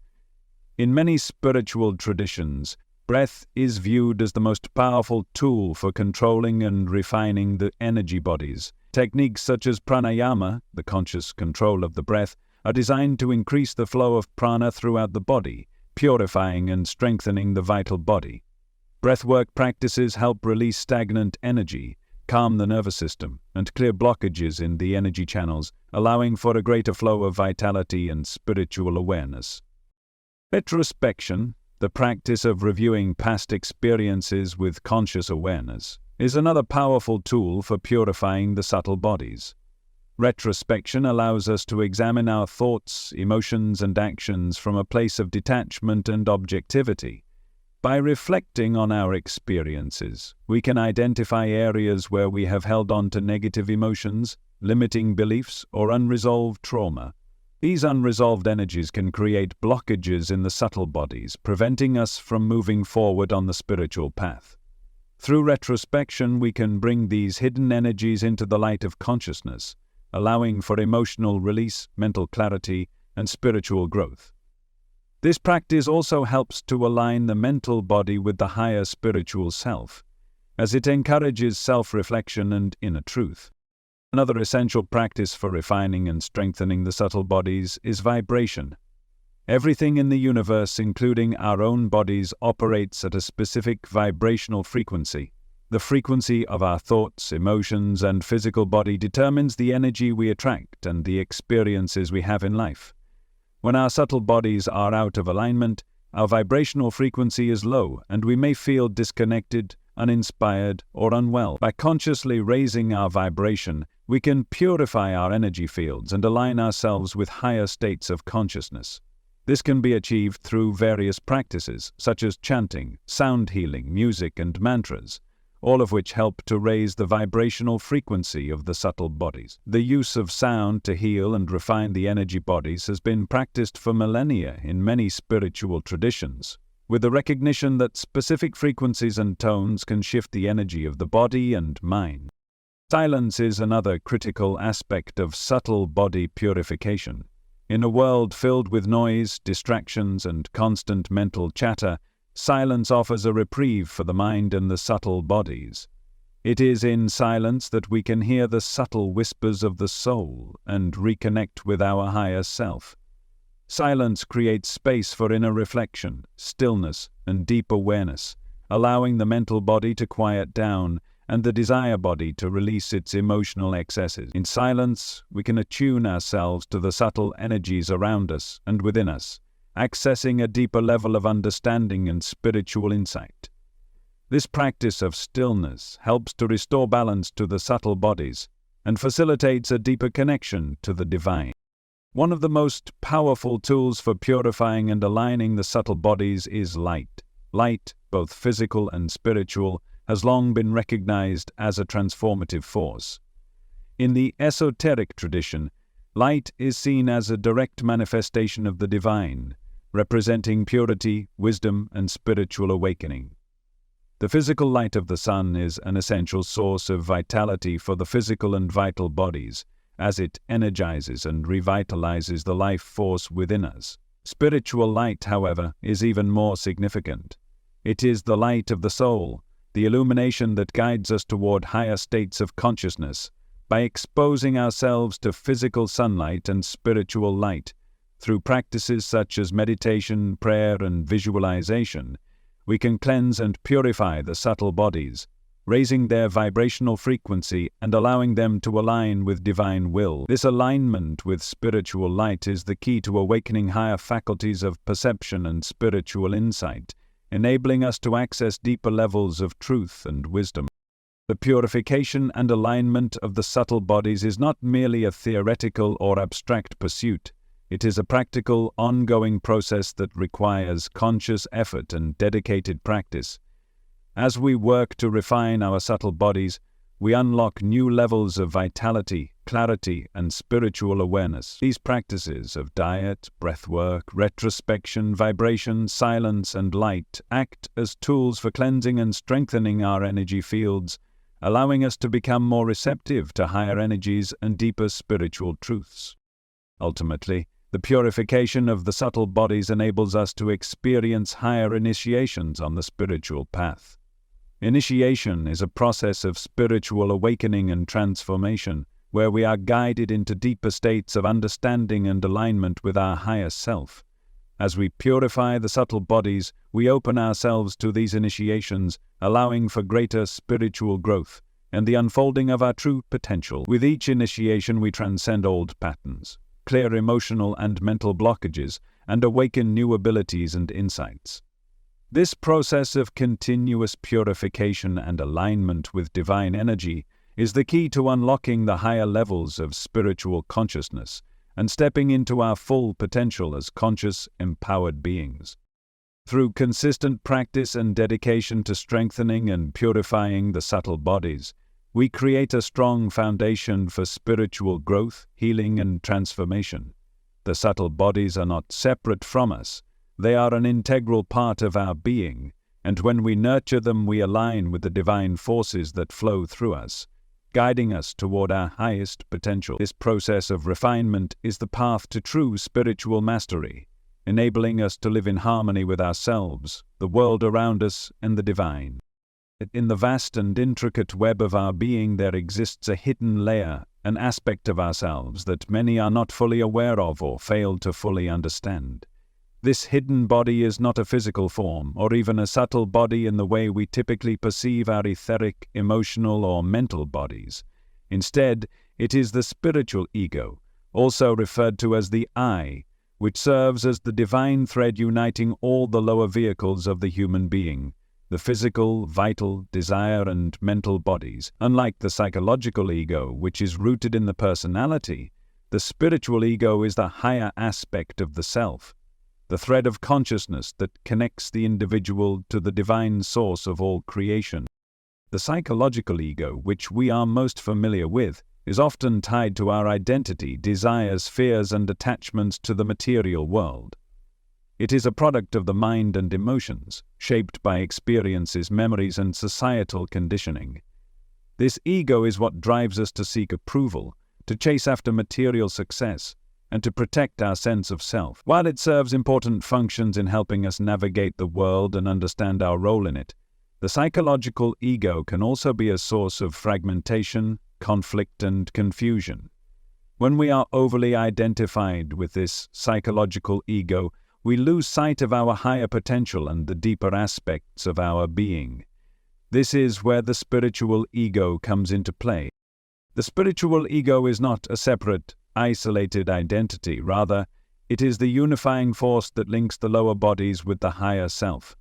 In many spiritual traditions, breath is viewed as the most powerful tool for controlling and refining the energy bodies. Techniques such as pranayama, the conscious control of the breath, are designed to increase the flow of prana throughout the body, purifying and strengthening the vital body. Breathwork practices help release stagnant energy, calm the nervous system, and clear blockages in the energy channels, allowing for a greater flow of vitality and spiritual awareness. Retrospection, the practice of reviewing past experiences with conscious awareness, is another powerful tool for purifying the subtle bodies. Retrospection allows us to examine our thoughts, emotions, and actions from a place of detachment and objectivity. By reflecting on our experiences, we can identify areas where we have held on to negative emotions, limiting beliefs, or unresolved trauma. These unresolved energies can create blockages in the subtle bodies, preventing us from moving forward on the spiritual path. Through retrospection, we can bring these hidden energies into the light of consciousness, allowing for emotional release, mental clarity, and spiritual growth. This practice also helps to align the mental body with the higher spiritual self, as it encourages self-reflection and inner truth. Another essential practice for refining and strengthening the subtle bodies is vibration. Everything in the universe, including our own bodies, operates at a specific vibrational frequency. The frequency of our thoughts, emotions, and physical body determines the energy we attract and the experiences we have in life. When our subtle bodies are out of alignment, our vibrational frequency is low, and we may feel disconnected, uninspired, or unwell. By consciously raising our vibration, we can purify our energy fields and align ourselves with higher states of consciousness. This can be achieved through various practices, such as chanting, sound healing, music, and mantras, all of which help to raise the vibrational frequency of the subtle bodies. The use of sound to heal and refine the energy bodies has been practiced for millennia in many spiritual traditions, with the recognition that specific frequencies and tones can shift the energy of the body and mind. Silence is another critical aspect of subtle body purification. In a world filled with noise, distractions, and constant mental chatter, silence offers a reprieve for the mind and the subtle bodies. It is in silence that we can hear the subtle whispers of the soul and reconnect with our higher self. Silence creates space for inner reflection, stillness, and deep awareness, allowing the mental body to quiet down and the desire body to release its emotional excesses. In silence, we can attune ourselves to the subtle energies around us and within us, accessing a deeper level of understanding and spiritual insight. This practice of stillness helps to restore balance to the subtle bodies and facilitates a deeper connection to the divine. One of the most powerful tools for purifying and aligning the subtle bodies is light. Light, both physical and spiritual, has long been recognized as a transformative force. In the esoteric tradition, light is seen as a direct manifestation of the divine, representing purity, wisdom, and spiritual awakening. The physical light of the sun is an essential source of vitality for the physical and vital bodies, as it energizes and revitalizes the life force within us. Spiritual light, however, is even more significant. It is the light of the soul, the illumination that guides us toward higher states of consciousness. By exposing ourselves to physical sunlight and spiritual light, through practices such as meditation, prayer, and visualization, we can cleanse and purify the subtle bodies, raising their vibrational frequency and allowing them to align with divine will. This alignment with spiritual light is the key to awakening higher faculties of perception and spiritual insight, enabling us to access deeper levels of truth and wisdom. The purification and alignment of the subtle bodies is not merely a theoretical or abstract pursuit. It is a practical, ongoing process that requires conscious effort and dedicated practice. As we work to refine our subtle bodies, we unlock new levels of vitality, clarity, and spiritual awareness. These practices of diet, breathwork, retrospection, vibration, silence, and light act as tools for cleansing and strengthening our energy fields, allowing us to become more receptive to higher energies and deeper spiritual truths. Ultimately, the purification of the subtle bodies enables us to experience higher initiations on the spiritual path. Initiation is a process of spiritual awakening and transformation, where we are guided into deeper states of understanding and alignment with our higher self. As we purify the subtle bodies, we open ourselves to these initiations, allowing for greater spiritual growth and the unfolding of our true potential. With each initiation, we transcend old patterns, clear emotional and mental blockages, and awaken new abilities and insights. This process of continuous purification and alignment with divine energy is the key to unlocking the higher levels of spiritual consciousness and stepping into our full potential as conscious, empowered beings. Through consistent practice and dedication to strengthening and purifying the subtle bodies, we create a strong foundation for spiritual growth, healing, and transformation. The subtle bodies are not separate from us. They are an integral part of our being, and when we nurture them, we align with the divine forces that flow through us, guiding us toward our highest potential. This process of refinement is the path to true spiritual mastery, enabling us to live in harmony with ourselves, the world around us, and the divine. In the vast and intricate web of our being there exists a hidden layer, an aspect of ourselves that many are not fully aware of or fail to fully understand. This hidden body is not a physical form, or even a subtle body in the way we typically perceive our etheric, emotional, or mental bodies. Instead, it is the spiritual ego, also referred to as the I, which serves as the divine thread uniting all the lower vehicles of the human being, the physical, vital, desire, and mental bodies. Unlike the psychological ego, which is rooted in the personality, the spiritual ego is the higher aspect of the self, the thread of consciousness that connects the individual to the divine source of all creation. The psychological ego, which we are most familiar with, is often tied to our identity, desires, fears, and attachments to the material world. It is a product of the mind and emotions, shaped by experiences, memories, and societal conditioning. This ego is what drives us to seek approval, to chase after material success, and to protect our sense of self. While it serves important functions in helping us navigate the world and understand our role in it, the psychological ego can also be a source of fragmentation, conflict, and confusion. When we are overly identified with this psychological ego, we lose sight of our higher potential and the deeper aspects of our being. This is where the spiritual ego comes into play. The spiritual ego is not a separate, isolated identity. Rather, it is the unifying force that links the lower bodies with the higher self.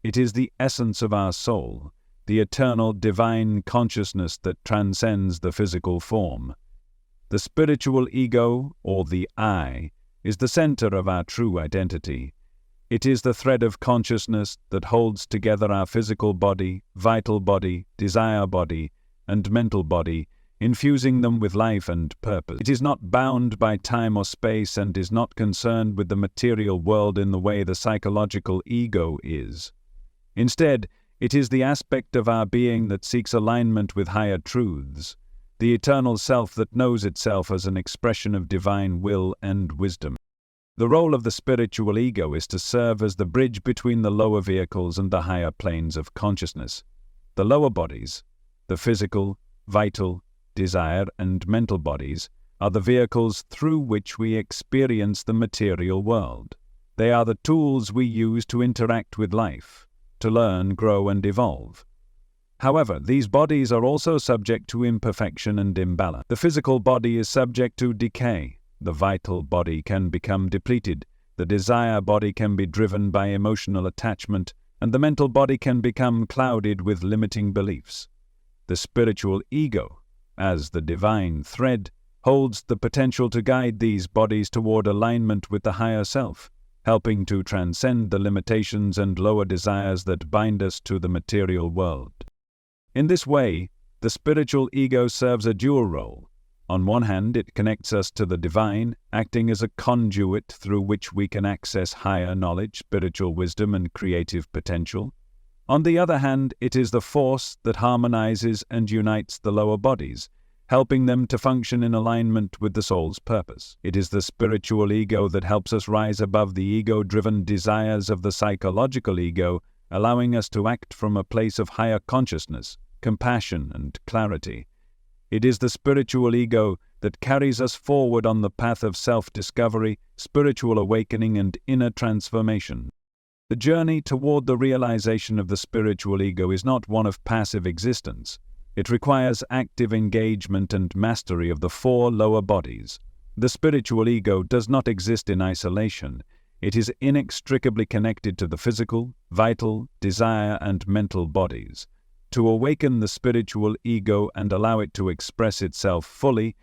It is the essence of our soul, the eternal divine consciousness that transcends the physical form. The spiritual ego, or the I, is the center of our true identity. It is the thread of consciousness that holds together our physical body, vital body, desire body, and mental body, infusing them with life and purpose. It is not bound by time or space and is not concerned with the material world in the way the psychological ego is. Instead, it is the aspect of our being that seeks alignment with higher truths, the eternal self that knows itself as an expression of divine will and wisdom. The role of the spiritual ego is to serve as the bridge between the lower vehicles and the higher planes of consciousness. The lower bodies, the physical, vital, desire, and mental bodies, are the vehicles through which we experience the material world. They are the tools we use to interact with life, to learn, grow, and evolve. However, these bodies are also subject to imperfection and imbalance. The physical body is subject to decay. The vital body can become depleted. The desire body can be driven by emotional attachment, and the mental body can become clouded with limiting beliefs. The spiritual ego, as the divine thread, holds the potential to guide these bodies toward alignment with the higher self, helping to transcend the limitations and lower desires that bind us to the material world. In this way, the spiritual ego serves a dual role. On one hand, it connects us to the divine, acting as a conduit through which we can access higher knowledge, spiritual wisdom, and creative potential. On the other hand, it is the force that harmonizes and unites the lower bodies, helping them to function in alignment with the soul's purpose. It is the spiritual ego that helps us rise above the ego-driven desires of the psychological ego, allowing us to act from a place of higher consciousness, compassion, and clarity. It is the spiritual ego that carries us forward on the path of self-discovery, spiritual awakening, and inner transformation. The journey toward the realization of the spiritual ego is not one of passive existence. It requires active engagement and mastery of the four lower bodies. The spiritual ego does not exist in isolation. It is inextricably connected to the physical, vital, desire, and mental bodies. To awaken the spiritual ego and allow it to express itself fully,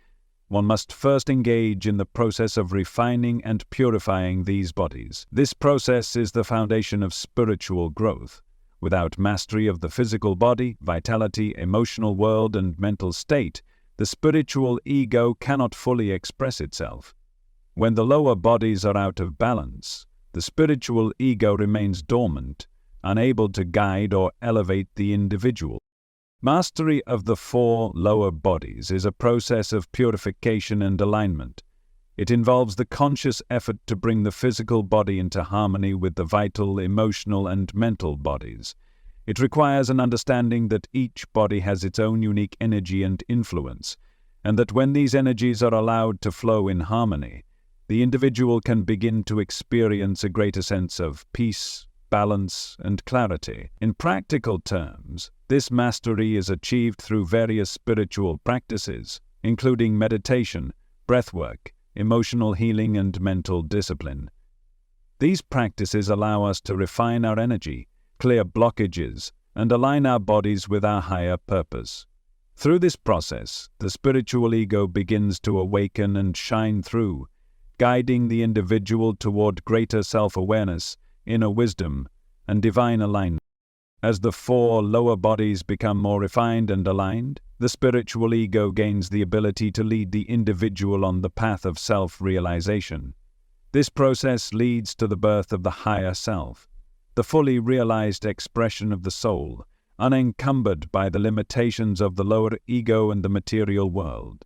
one must first engage in the process of refining and purifying these bodies. This process is the foundation of spiritual growth. Without mastery of the physical body, vitality, emotional world, and mental state, the spiritual ego cannot fully express itself. When the lower bodies are out of balance, the spiritual ego remains dormant, unable to guide or elevate the individual. Mastery of the 4 lower bodies is a process of purification and alignment. It involves the conscious effort to bring the physical body into harmony with the vital, emotional, and mental bodies. It requires an understanding that each body has its own unique energy and influence, and that when these energies are allowed to flow in harmony, the individual can begin to experience a greater sense of peace, balance, and clarity. In practical terms, this mastery is achieved through various spiritual practices, including meditation, breathwork, emotional healing, and mental discipline. These practices allow us to refine our energy, clear blockages, and align our bodies with our higher purpose. Through this process, the spiritual ego begins to awaken and shine through, guiding the individual toward greater self-awareness, inner wisdom, and divine alignment. As the 4 lower bodies become more refined and aligned, the spiritual ego gains the ability to lead the individual on the path of self-realization. This process leads to the birth of the higher self, the fully realized expression of the soul, unencumbered by the limitations of the lower ego and the material world.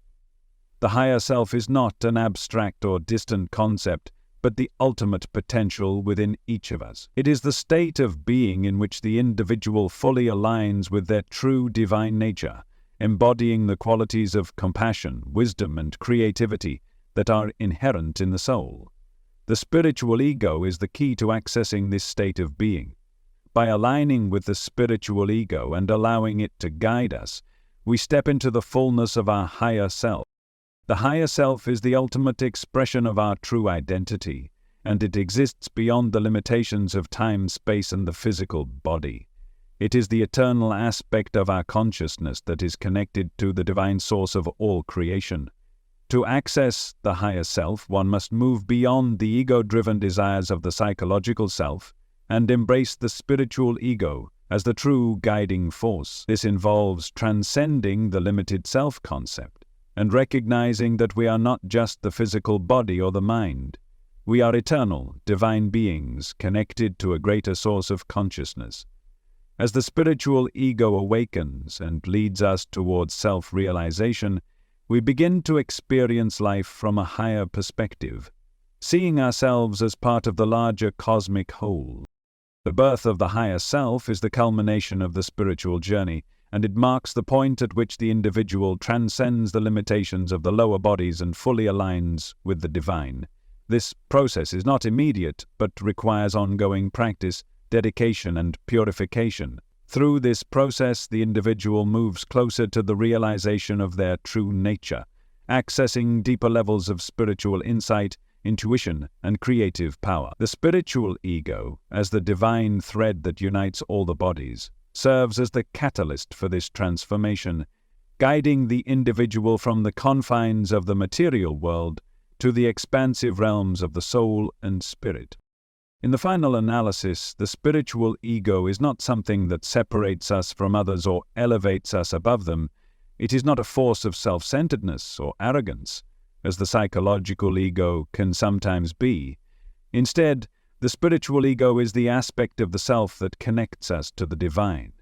The higher self is not an abstract or distant concept, but the ultimate potential within each of us. It is the state of being in which the individual fully aligns with their true divine nature, embodying the qualities of compassion, wisdom, and creativity that are inherent in the soul. The spiritual ego is the key to accessing this state of being. By aligning with the spiritual ego and allowing it to guide us, we step into the fullness of our higher self. The higher self is the ultimate expression of our true identity, and it exists beyond the limitations of time, space, and the physical body. It is the eternal aspect of our consciousness that is connected to the divine source of all creation. To access the higher self, one must move beyond the ego-driven desires of the psychological self and embrace the spiritual ego as the true guiding force. This involves transcending the limited self-concept and recognizing that we are not just the physical body or the mind. We are eternal, divine beings connected to a greater source of consciousness. As the spiritual ego awakens and leads us towards self-realization, we begin to experience life from a higher perspective, seeing ourselves as part of the larger cosmic whole. The birth of the higher self is the culmination of the spiritual journey, and it marks the point at which the individual transcends the limitations of the lower bodies and fully aligns with the divine. This process is not immediate, but requires ongoing practice, dedication, and purification. Through this process, the individual moves closer to the realization of their true nature, accessing deeper levels of spiritual insight, intuition, and creative power. The spiritual ego, as the divine thread that unites all the bodies, serves as the catalyst for this transformation, guiding the individual from the confines of the material world to the expansive realms of the soul and spirit. In the final analysis, the spiritual ego is not something that separates us from others or elevates us above them. It is not a force of self-centeredness or arrogance, as the psychological ego can sometimes be. Instead, the spiritual ego is the aspect of the self that connects us to the divine,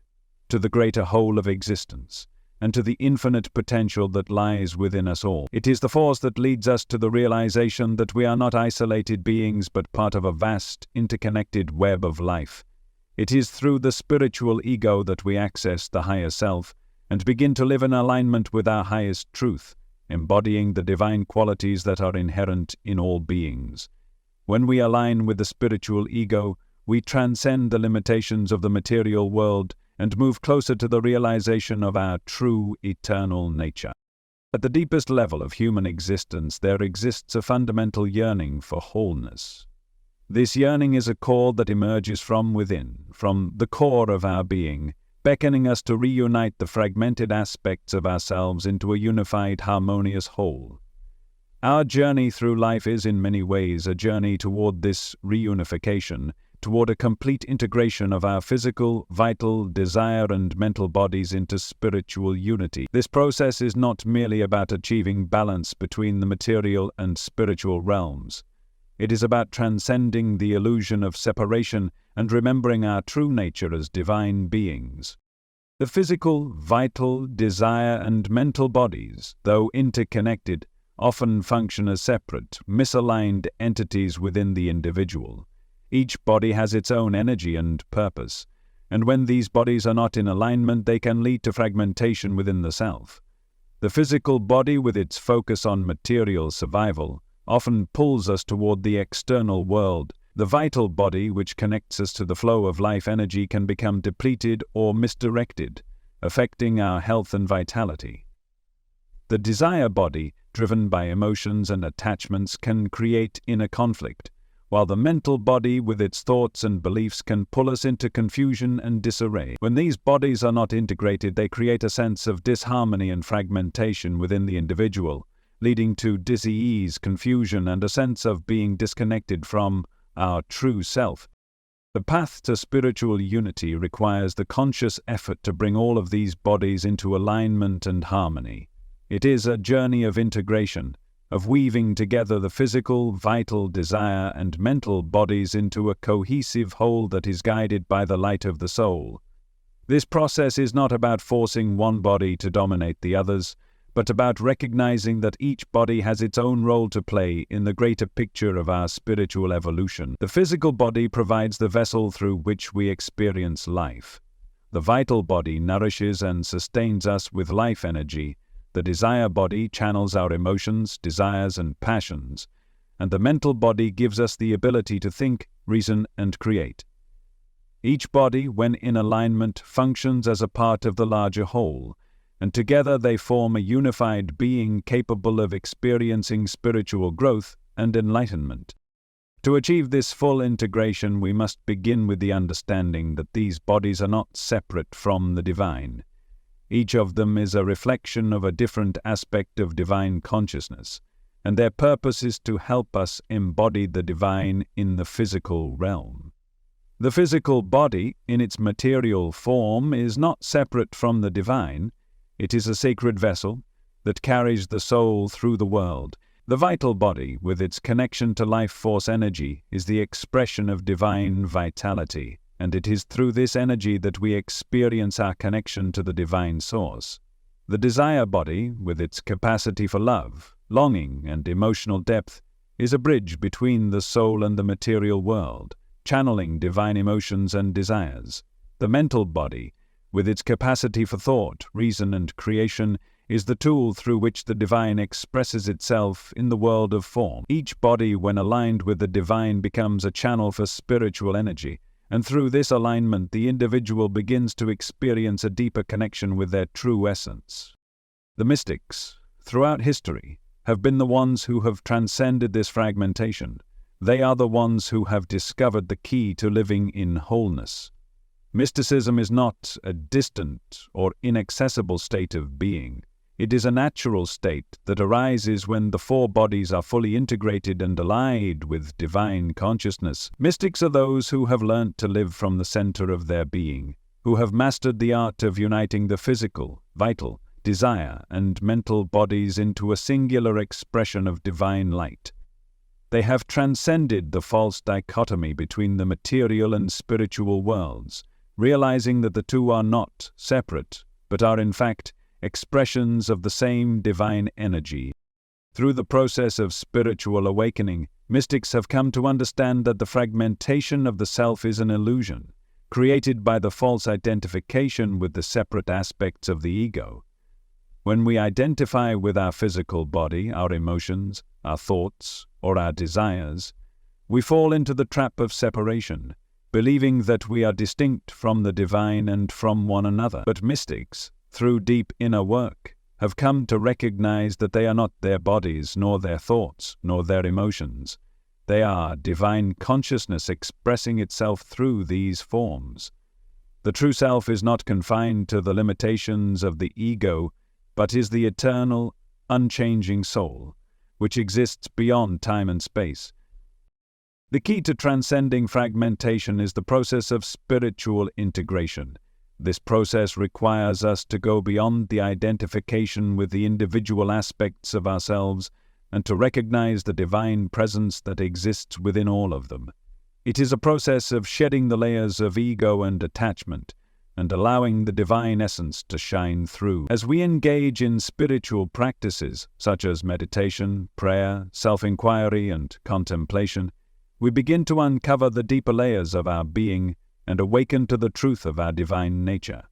to the greater whole of existence, and to the infinite potential that lies within us all. It is the force that leads us to the realization that we are not isolated beings but part of a vast, interconnected web of life. It is through the spiritual ego that we access the higher self and begin to live in alignment with our highest truth, embodying the divine qualities that are inherent in all beings. When we align with the spiritual ego, we transcend the limitations of the material world and move closer to the realization of our true eternal nature. At the deepest level of human existence, there exists a fundamental yearning for wholeness. This yearning is a call that emerges from within, from the core of our being, beckoning us to reunite the fragmented aspects of ourselves into a unified, harmonious whole. Our journey through life is in many ways a journey toward this reunification, toward a complete integration of our physical, vital, desire and mental bodies into spiritual unity. This process is not merely about achieving balance between the material and spiritual realms. It is about transcending the illusion of separation and remembering our true nature as divine beings. The physical, vital, desire and mental bodies, though interconnected, often function as separate, misaligned entities within the individual. Each body has its own energy and purpose, and when these bodies are not in alignment, they can lead to fragmentation within the self. The physical body, with its focus on material survival, often pulls us toward the external world. The vital body, which connects us to the flow of life energy, can become depleted or misdirected, affecting our health and vitality. The desire body, driven by emotions and attachments, can create inner conflict, while the mental body, with its thoughts and beliefs, can pull us into confusion and disarray. When these bodies are not integrated, they create a sense of disharmony and fragmentation within the individual, leading to dis-ease, confusion, and a sense of being disconnected from our true self. The path to spiritual unity requires the conscious effort to bring all of these bodies into alignment and harmony. It is a journey of integration, of weaving together the physical, vital, desire, and mental bodies into a cohesive whole that is guided by the light of the soul. This process is not about forcing one body to dominate the others, but about recognizing that each body has its own role to play in the greater picture of our spiritual evolution. The physical body provides the vessel through which we experience life. The vital body nourishes and sustains us with life energy. The desire body channels our emotions, desires, and passions, and the mental body gives us the ability to think, reason, and create. Each body, when in alignment, functions as a part of the larger whole, and together they form a unified being capable of experiencing spiritual growth and enlightenment. To achieve this full integration, we must begin with the understanding that these bodies are not separate from the divine. Each of them is a reflection of a different aspect of divine consciousness, and their purpose is to help us embody the divine in the physical realm. The physical body, in its material form, is not separate from the divine. It is a sacred vessel that carries the soul through the world. The vital body, with its connection to life force energy, is the expression of divine vitality, and it is through this energy that we experience our connection to the divine source. The desire body, with its capacity for love, longing, and emotional depth, is a bridge between the soul and the material world, channeling divine emotions and desires. The mental body, with its capacity for thought, reason, and creation, is the tool through which the divine expresses itself in the world of form. Each body, when aligned with the divine, becomes a channel for spiritual energy, and through this alignment the individual begins to experience a deeper connection with their true essence. The mystics, throughout history, have been the ones who have transcended this fragmentation. They are the ones who have discovered the key to living in wholeness. Mysticism is not a distant or inaccessible state of being. It is a natural state that arises when the four bodies are fully integrated and allied with divine consciousness. Mystics are those who have learnt to live from the center of their being, who have mastered the art of uniting the physical, vital, desire, and mental bodies into a singular expression of divine light. They have transcended the false dichotomy between the material and spiritual worlds, realizing that the two are not separate, but are in fact expressions of the same divine energy. Through the process of spiritual awakening, mystics have come to understand that the fragmentation of the self is an illusion, created by the false identification with the separate aspects of the ego. When we identify with our physical body, our emotions, our thoughts, or our desires, we fall into the trap of separation, believing that we are distinct from the divine and from one another. But mystics, through deep inner work, have come to recognize that they are not their bodies, nor their thoughts, nor their emotions. They are divine consciousness expressing itself through these forms. The true self is not confined to the limitations of the ego, but is the eternal, unchanging soul. which exists beyond time and space. The key to transcending fragmentation is the process of spiritual integration. This process requires us to go beyond the identification with the individual aspects of ourselves and to recognize the divine presence that exists within all of them. It is a process of shedding the layers of ego and attachment and allowing the divine essence to shine through. As we engage in spiritual practices such as meditation, prayer, self-inquiry, and contemplation, we begin to uncover the deeper layers of our being and awaken to the truth of our divine nature.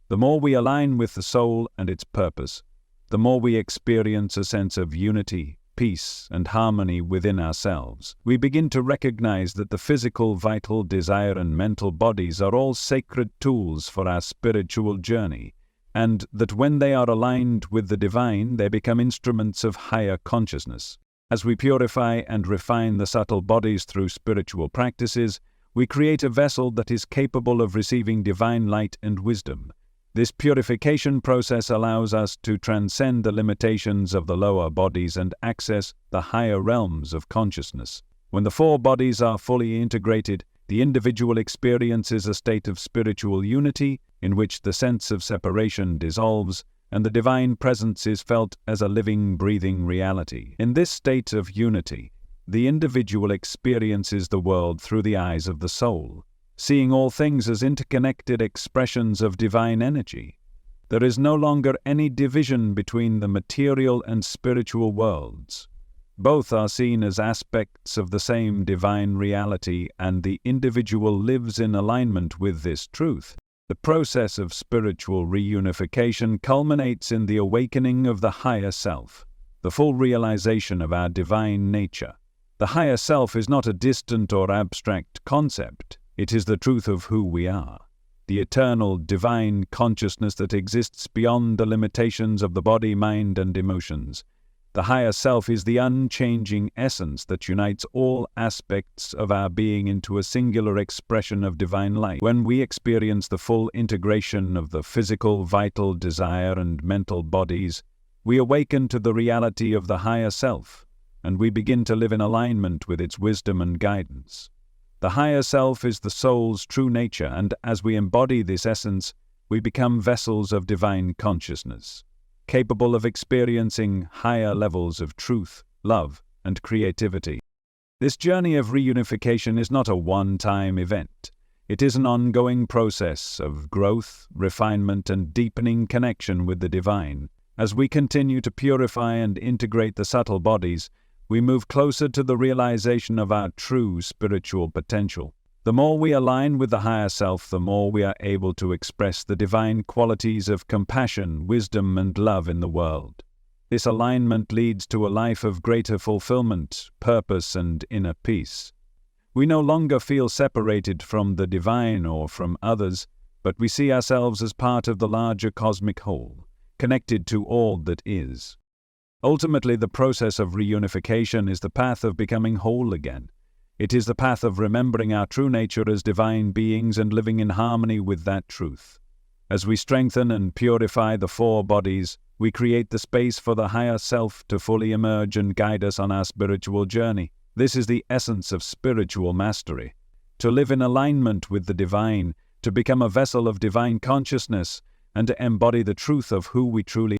The more we align with the soul and its purpose, the more we experience a sense of unity, peace, and harmony within ourselves. We begin to recognize that the physical, vital, desire, and mental bodies are all sacred tools for our spiritual journey, and that when they are aligned with the divine, they become instruments of higher consciousness. As we purify and refine the subtle bodies through spiritual practices, we create a vessel that is capable of receiving divine light and wisdom. This purification process allows us to transcend the limitations of the lower bodies and access the higher realms of consciousness. When the four bodies are fully integrated, the individual experiences a state of spiritual unity in which the sense of separation dissolves and the divine presence is felt as a living, breathing reality. In this state of unity, the individual experiences the world through the eyes of the soul, seeing all things as interconnected expressions of divine energy. There is no longer any division between the material and spiritual worlds. Both are seen as aspects of the same divine reality, and the individual lives in alignment with this truth. The process of spiritual reunification culminates in the awakening of the higher self, the full realization of our divine nature. The higher self is not a distant or abstract concept. It is the truth of who we are, the eternal divine consciousness that exists beyond the limitations of the body, mind, and emotions. The higher self is the unchanging essence that unites all aspects of our being into a singular expression of divine light. When we experience the full integration of the physical, vital, desire, and mental bodies, we awaken to the reality of the higher self, and we begin to live in alignment with its wisdom and guidance. The higher self is the soul's true nature, and as we embody this essence, we become vessels of divine consciousness, capable of experiencing higher levels of truth, love, and creativity. This journey of reunification is not a one-time event. It is an ongoing process of growth, refinement, and deepening connection with the divine. As we continue to purify and integrate the subtle bodies, we move closer to the realization of our true spiritual potential. The more we align with the higher self, the more we are able to express the divine qualities of compassion, wisdom, and love in the world. This alignment leads to a life of greater fulfillment, purpose, and inner peace. We no longer feel separated from the divine or from others, but we see ourselves as part of the larger cosmic whole, connected to all that is. Ultimately, the process of reunification is the path of becoming whole again. It is the path of remembering our true nature as divine beings and living in harmony with that truth. As we strengthen and purify the four bodies, we create the space for the higher self to fully emerge and guide us on our spiritual journey. This is the essence of spiritual mastery. To live in alignment with the divine, to become a vessel of divine consciousness, and to embody the truth of who we truly are.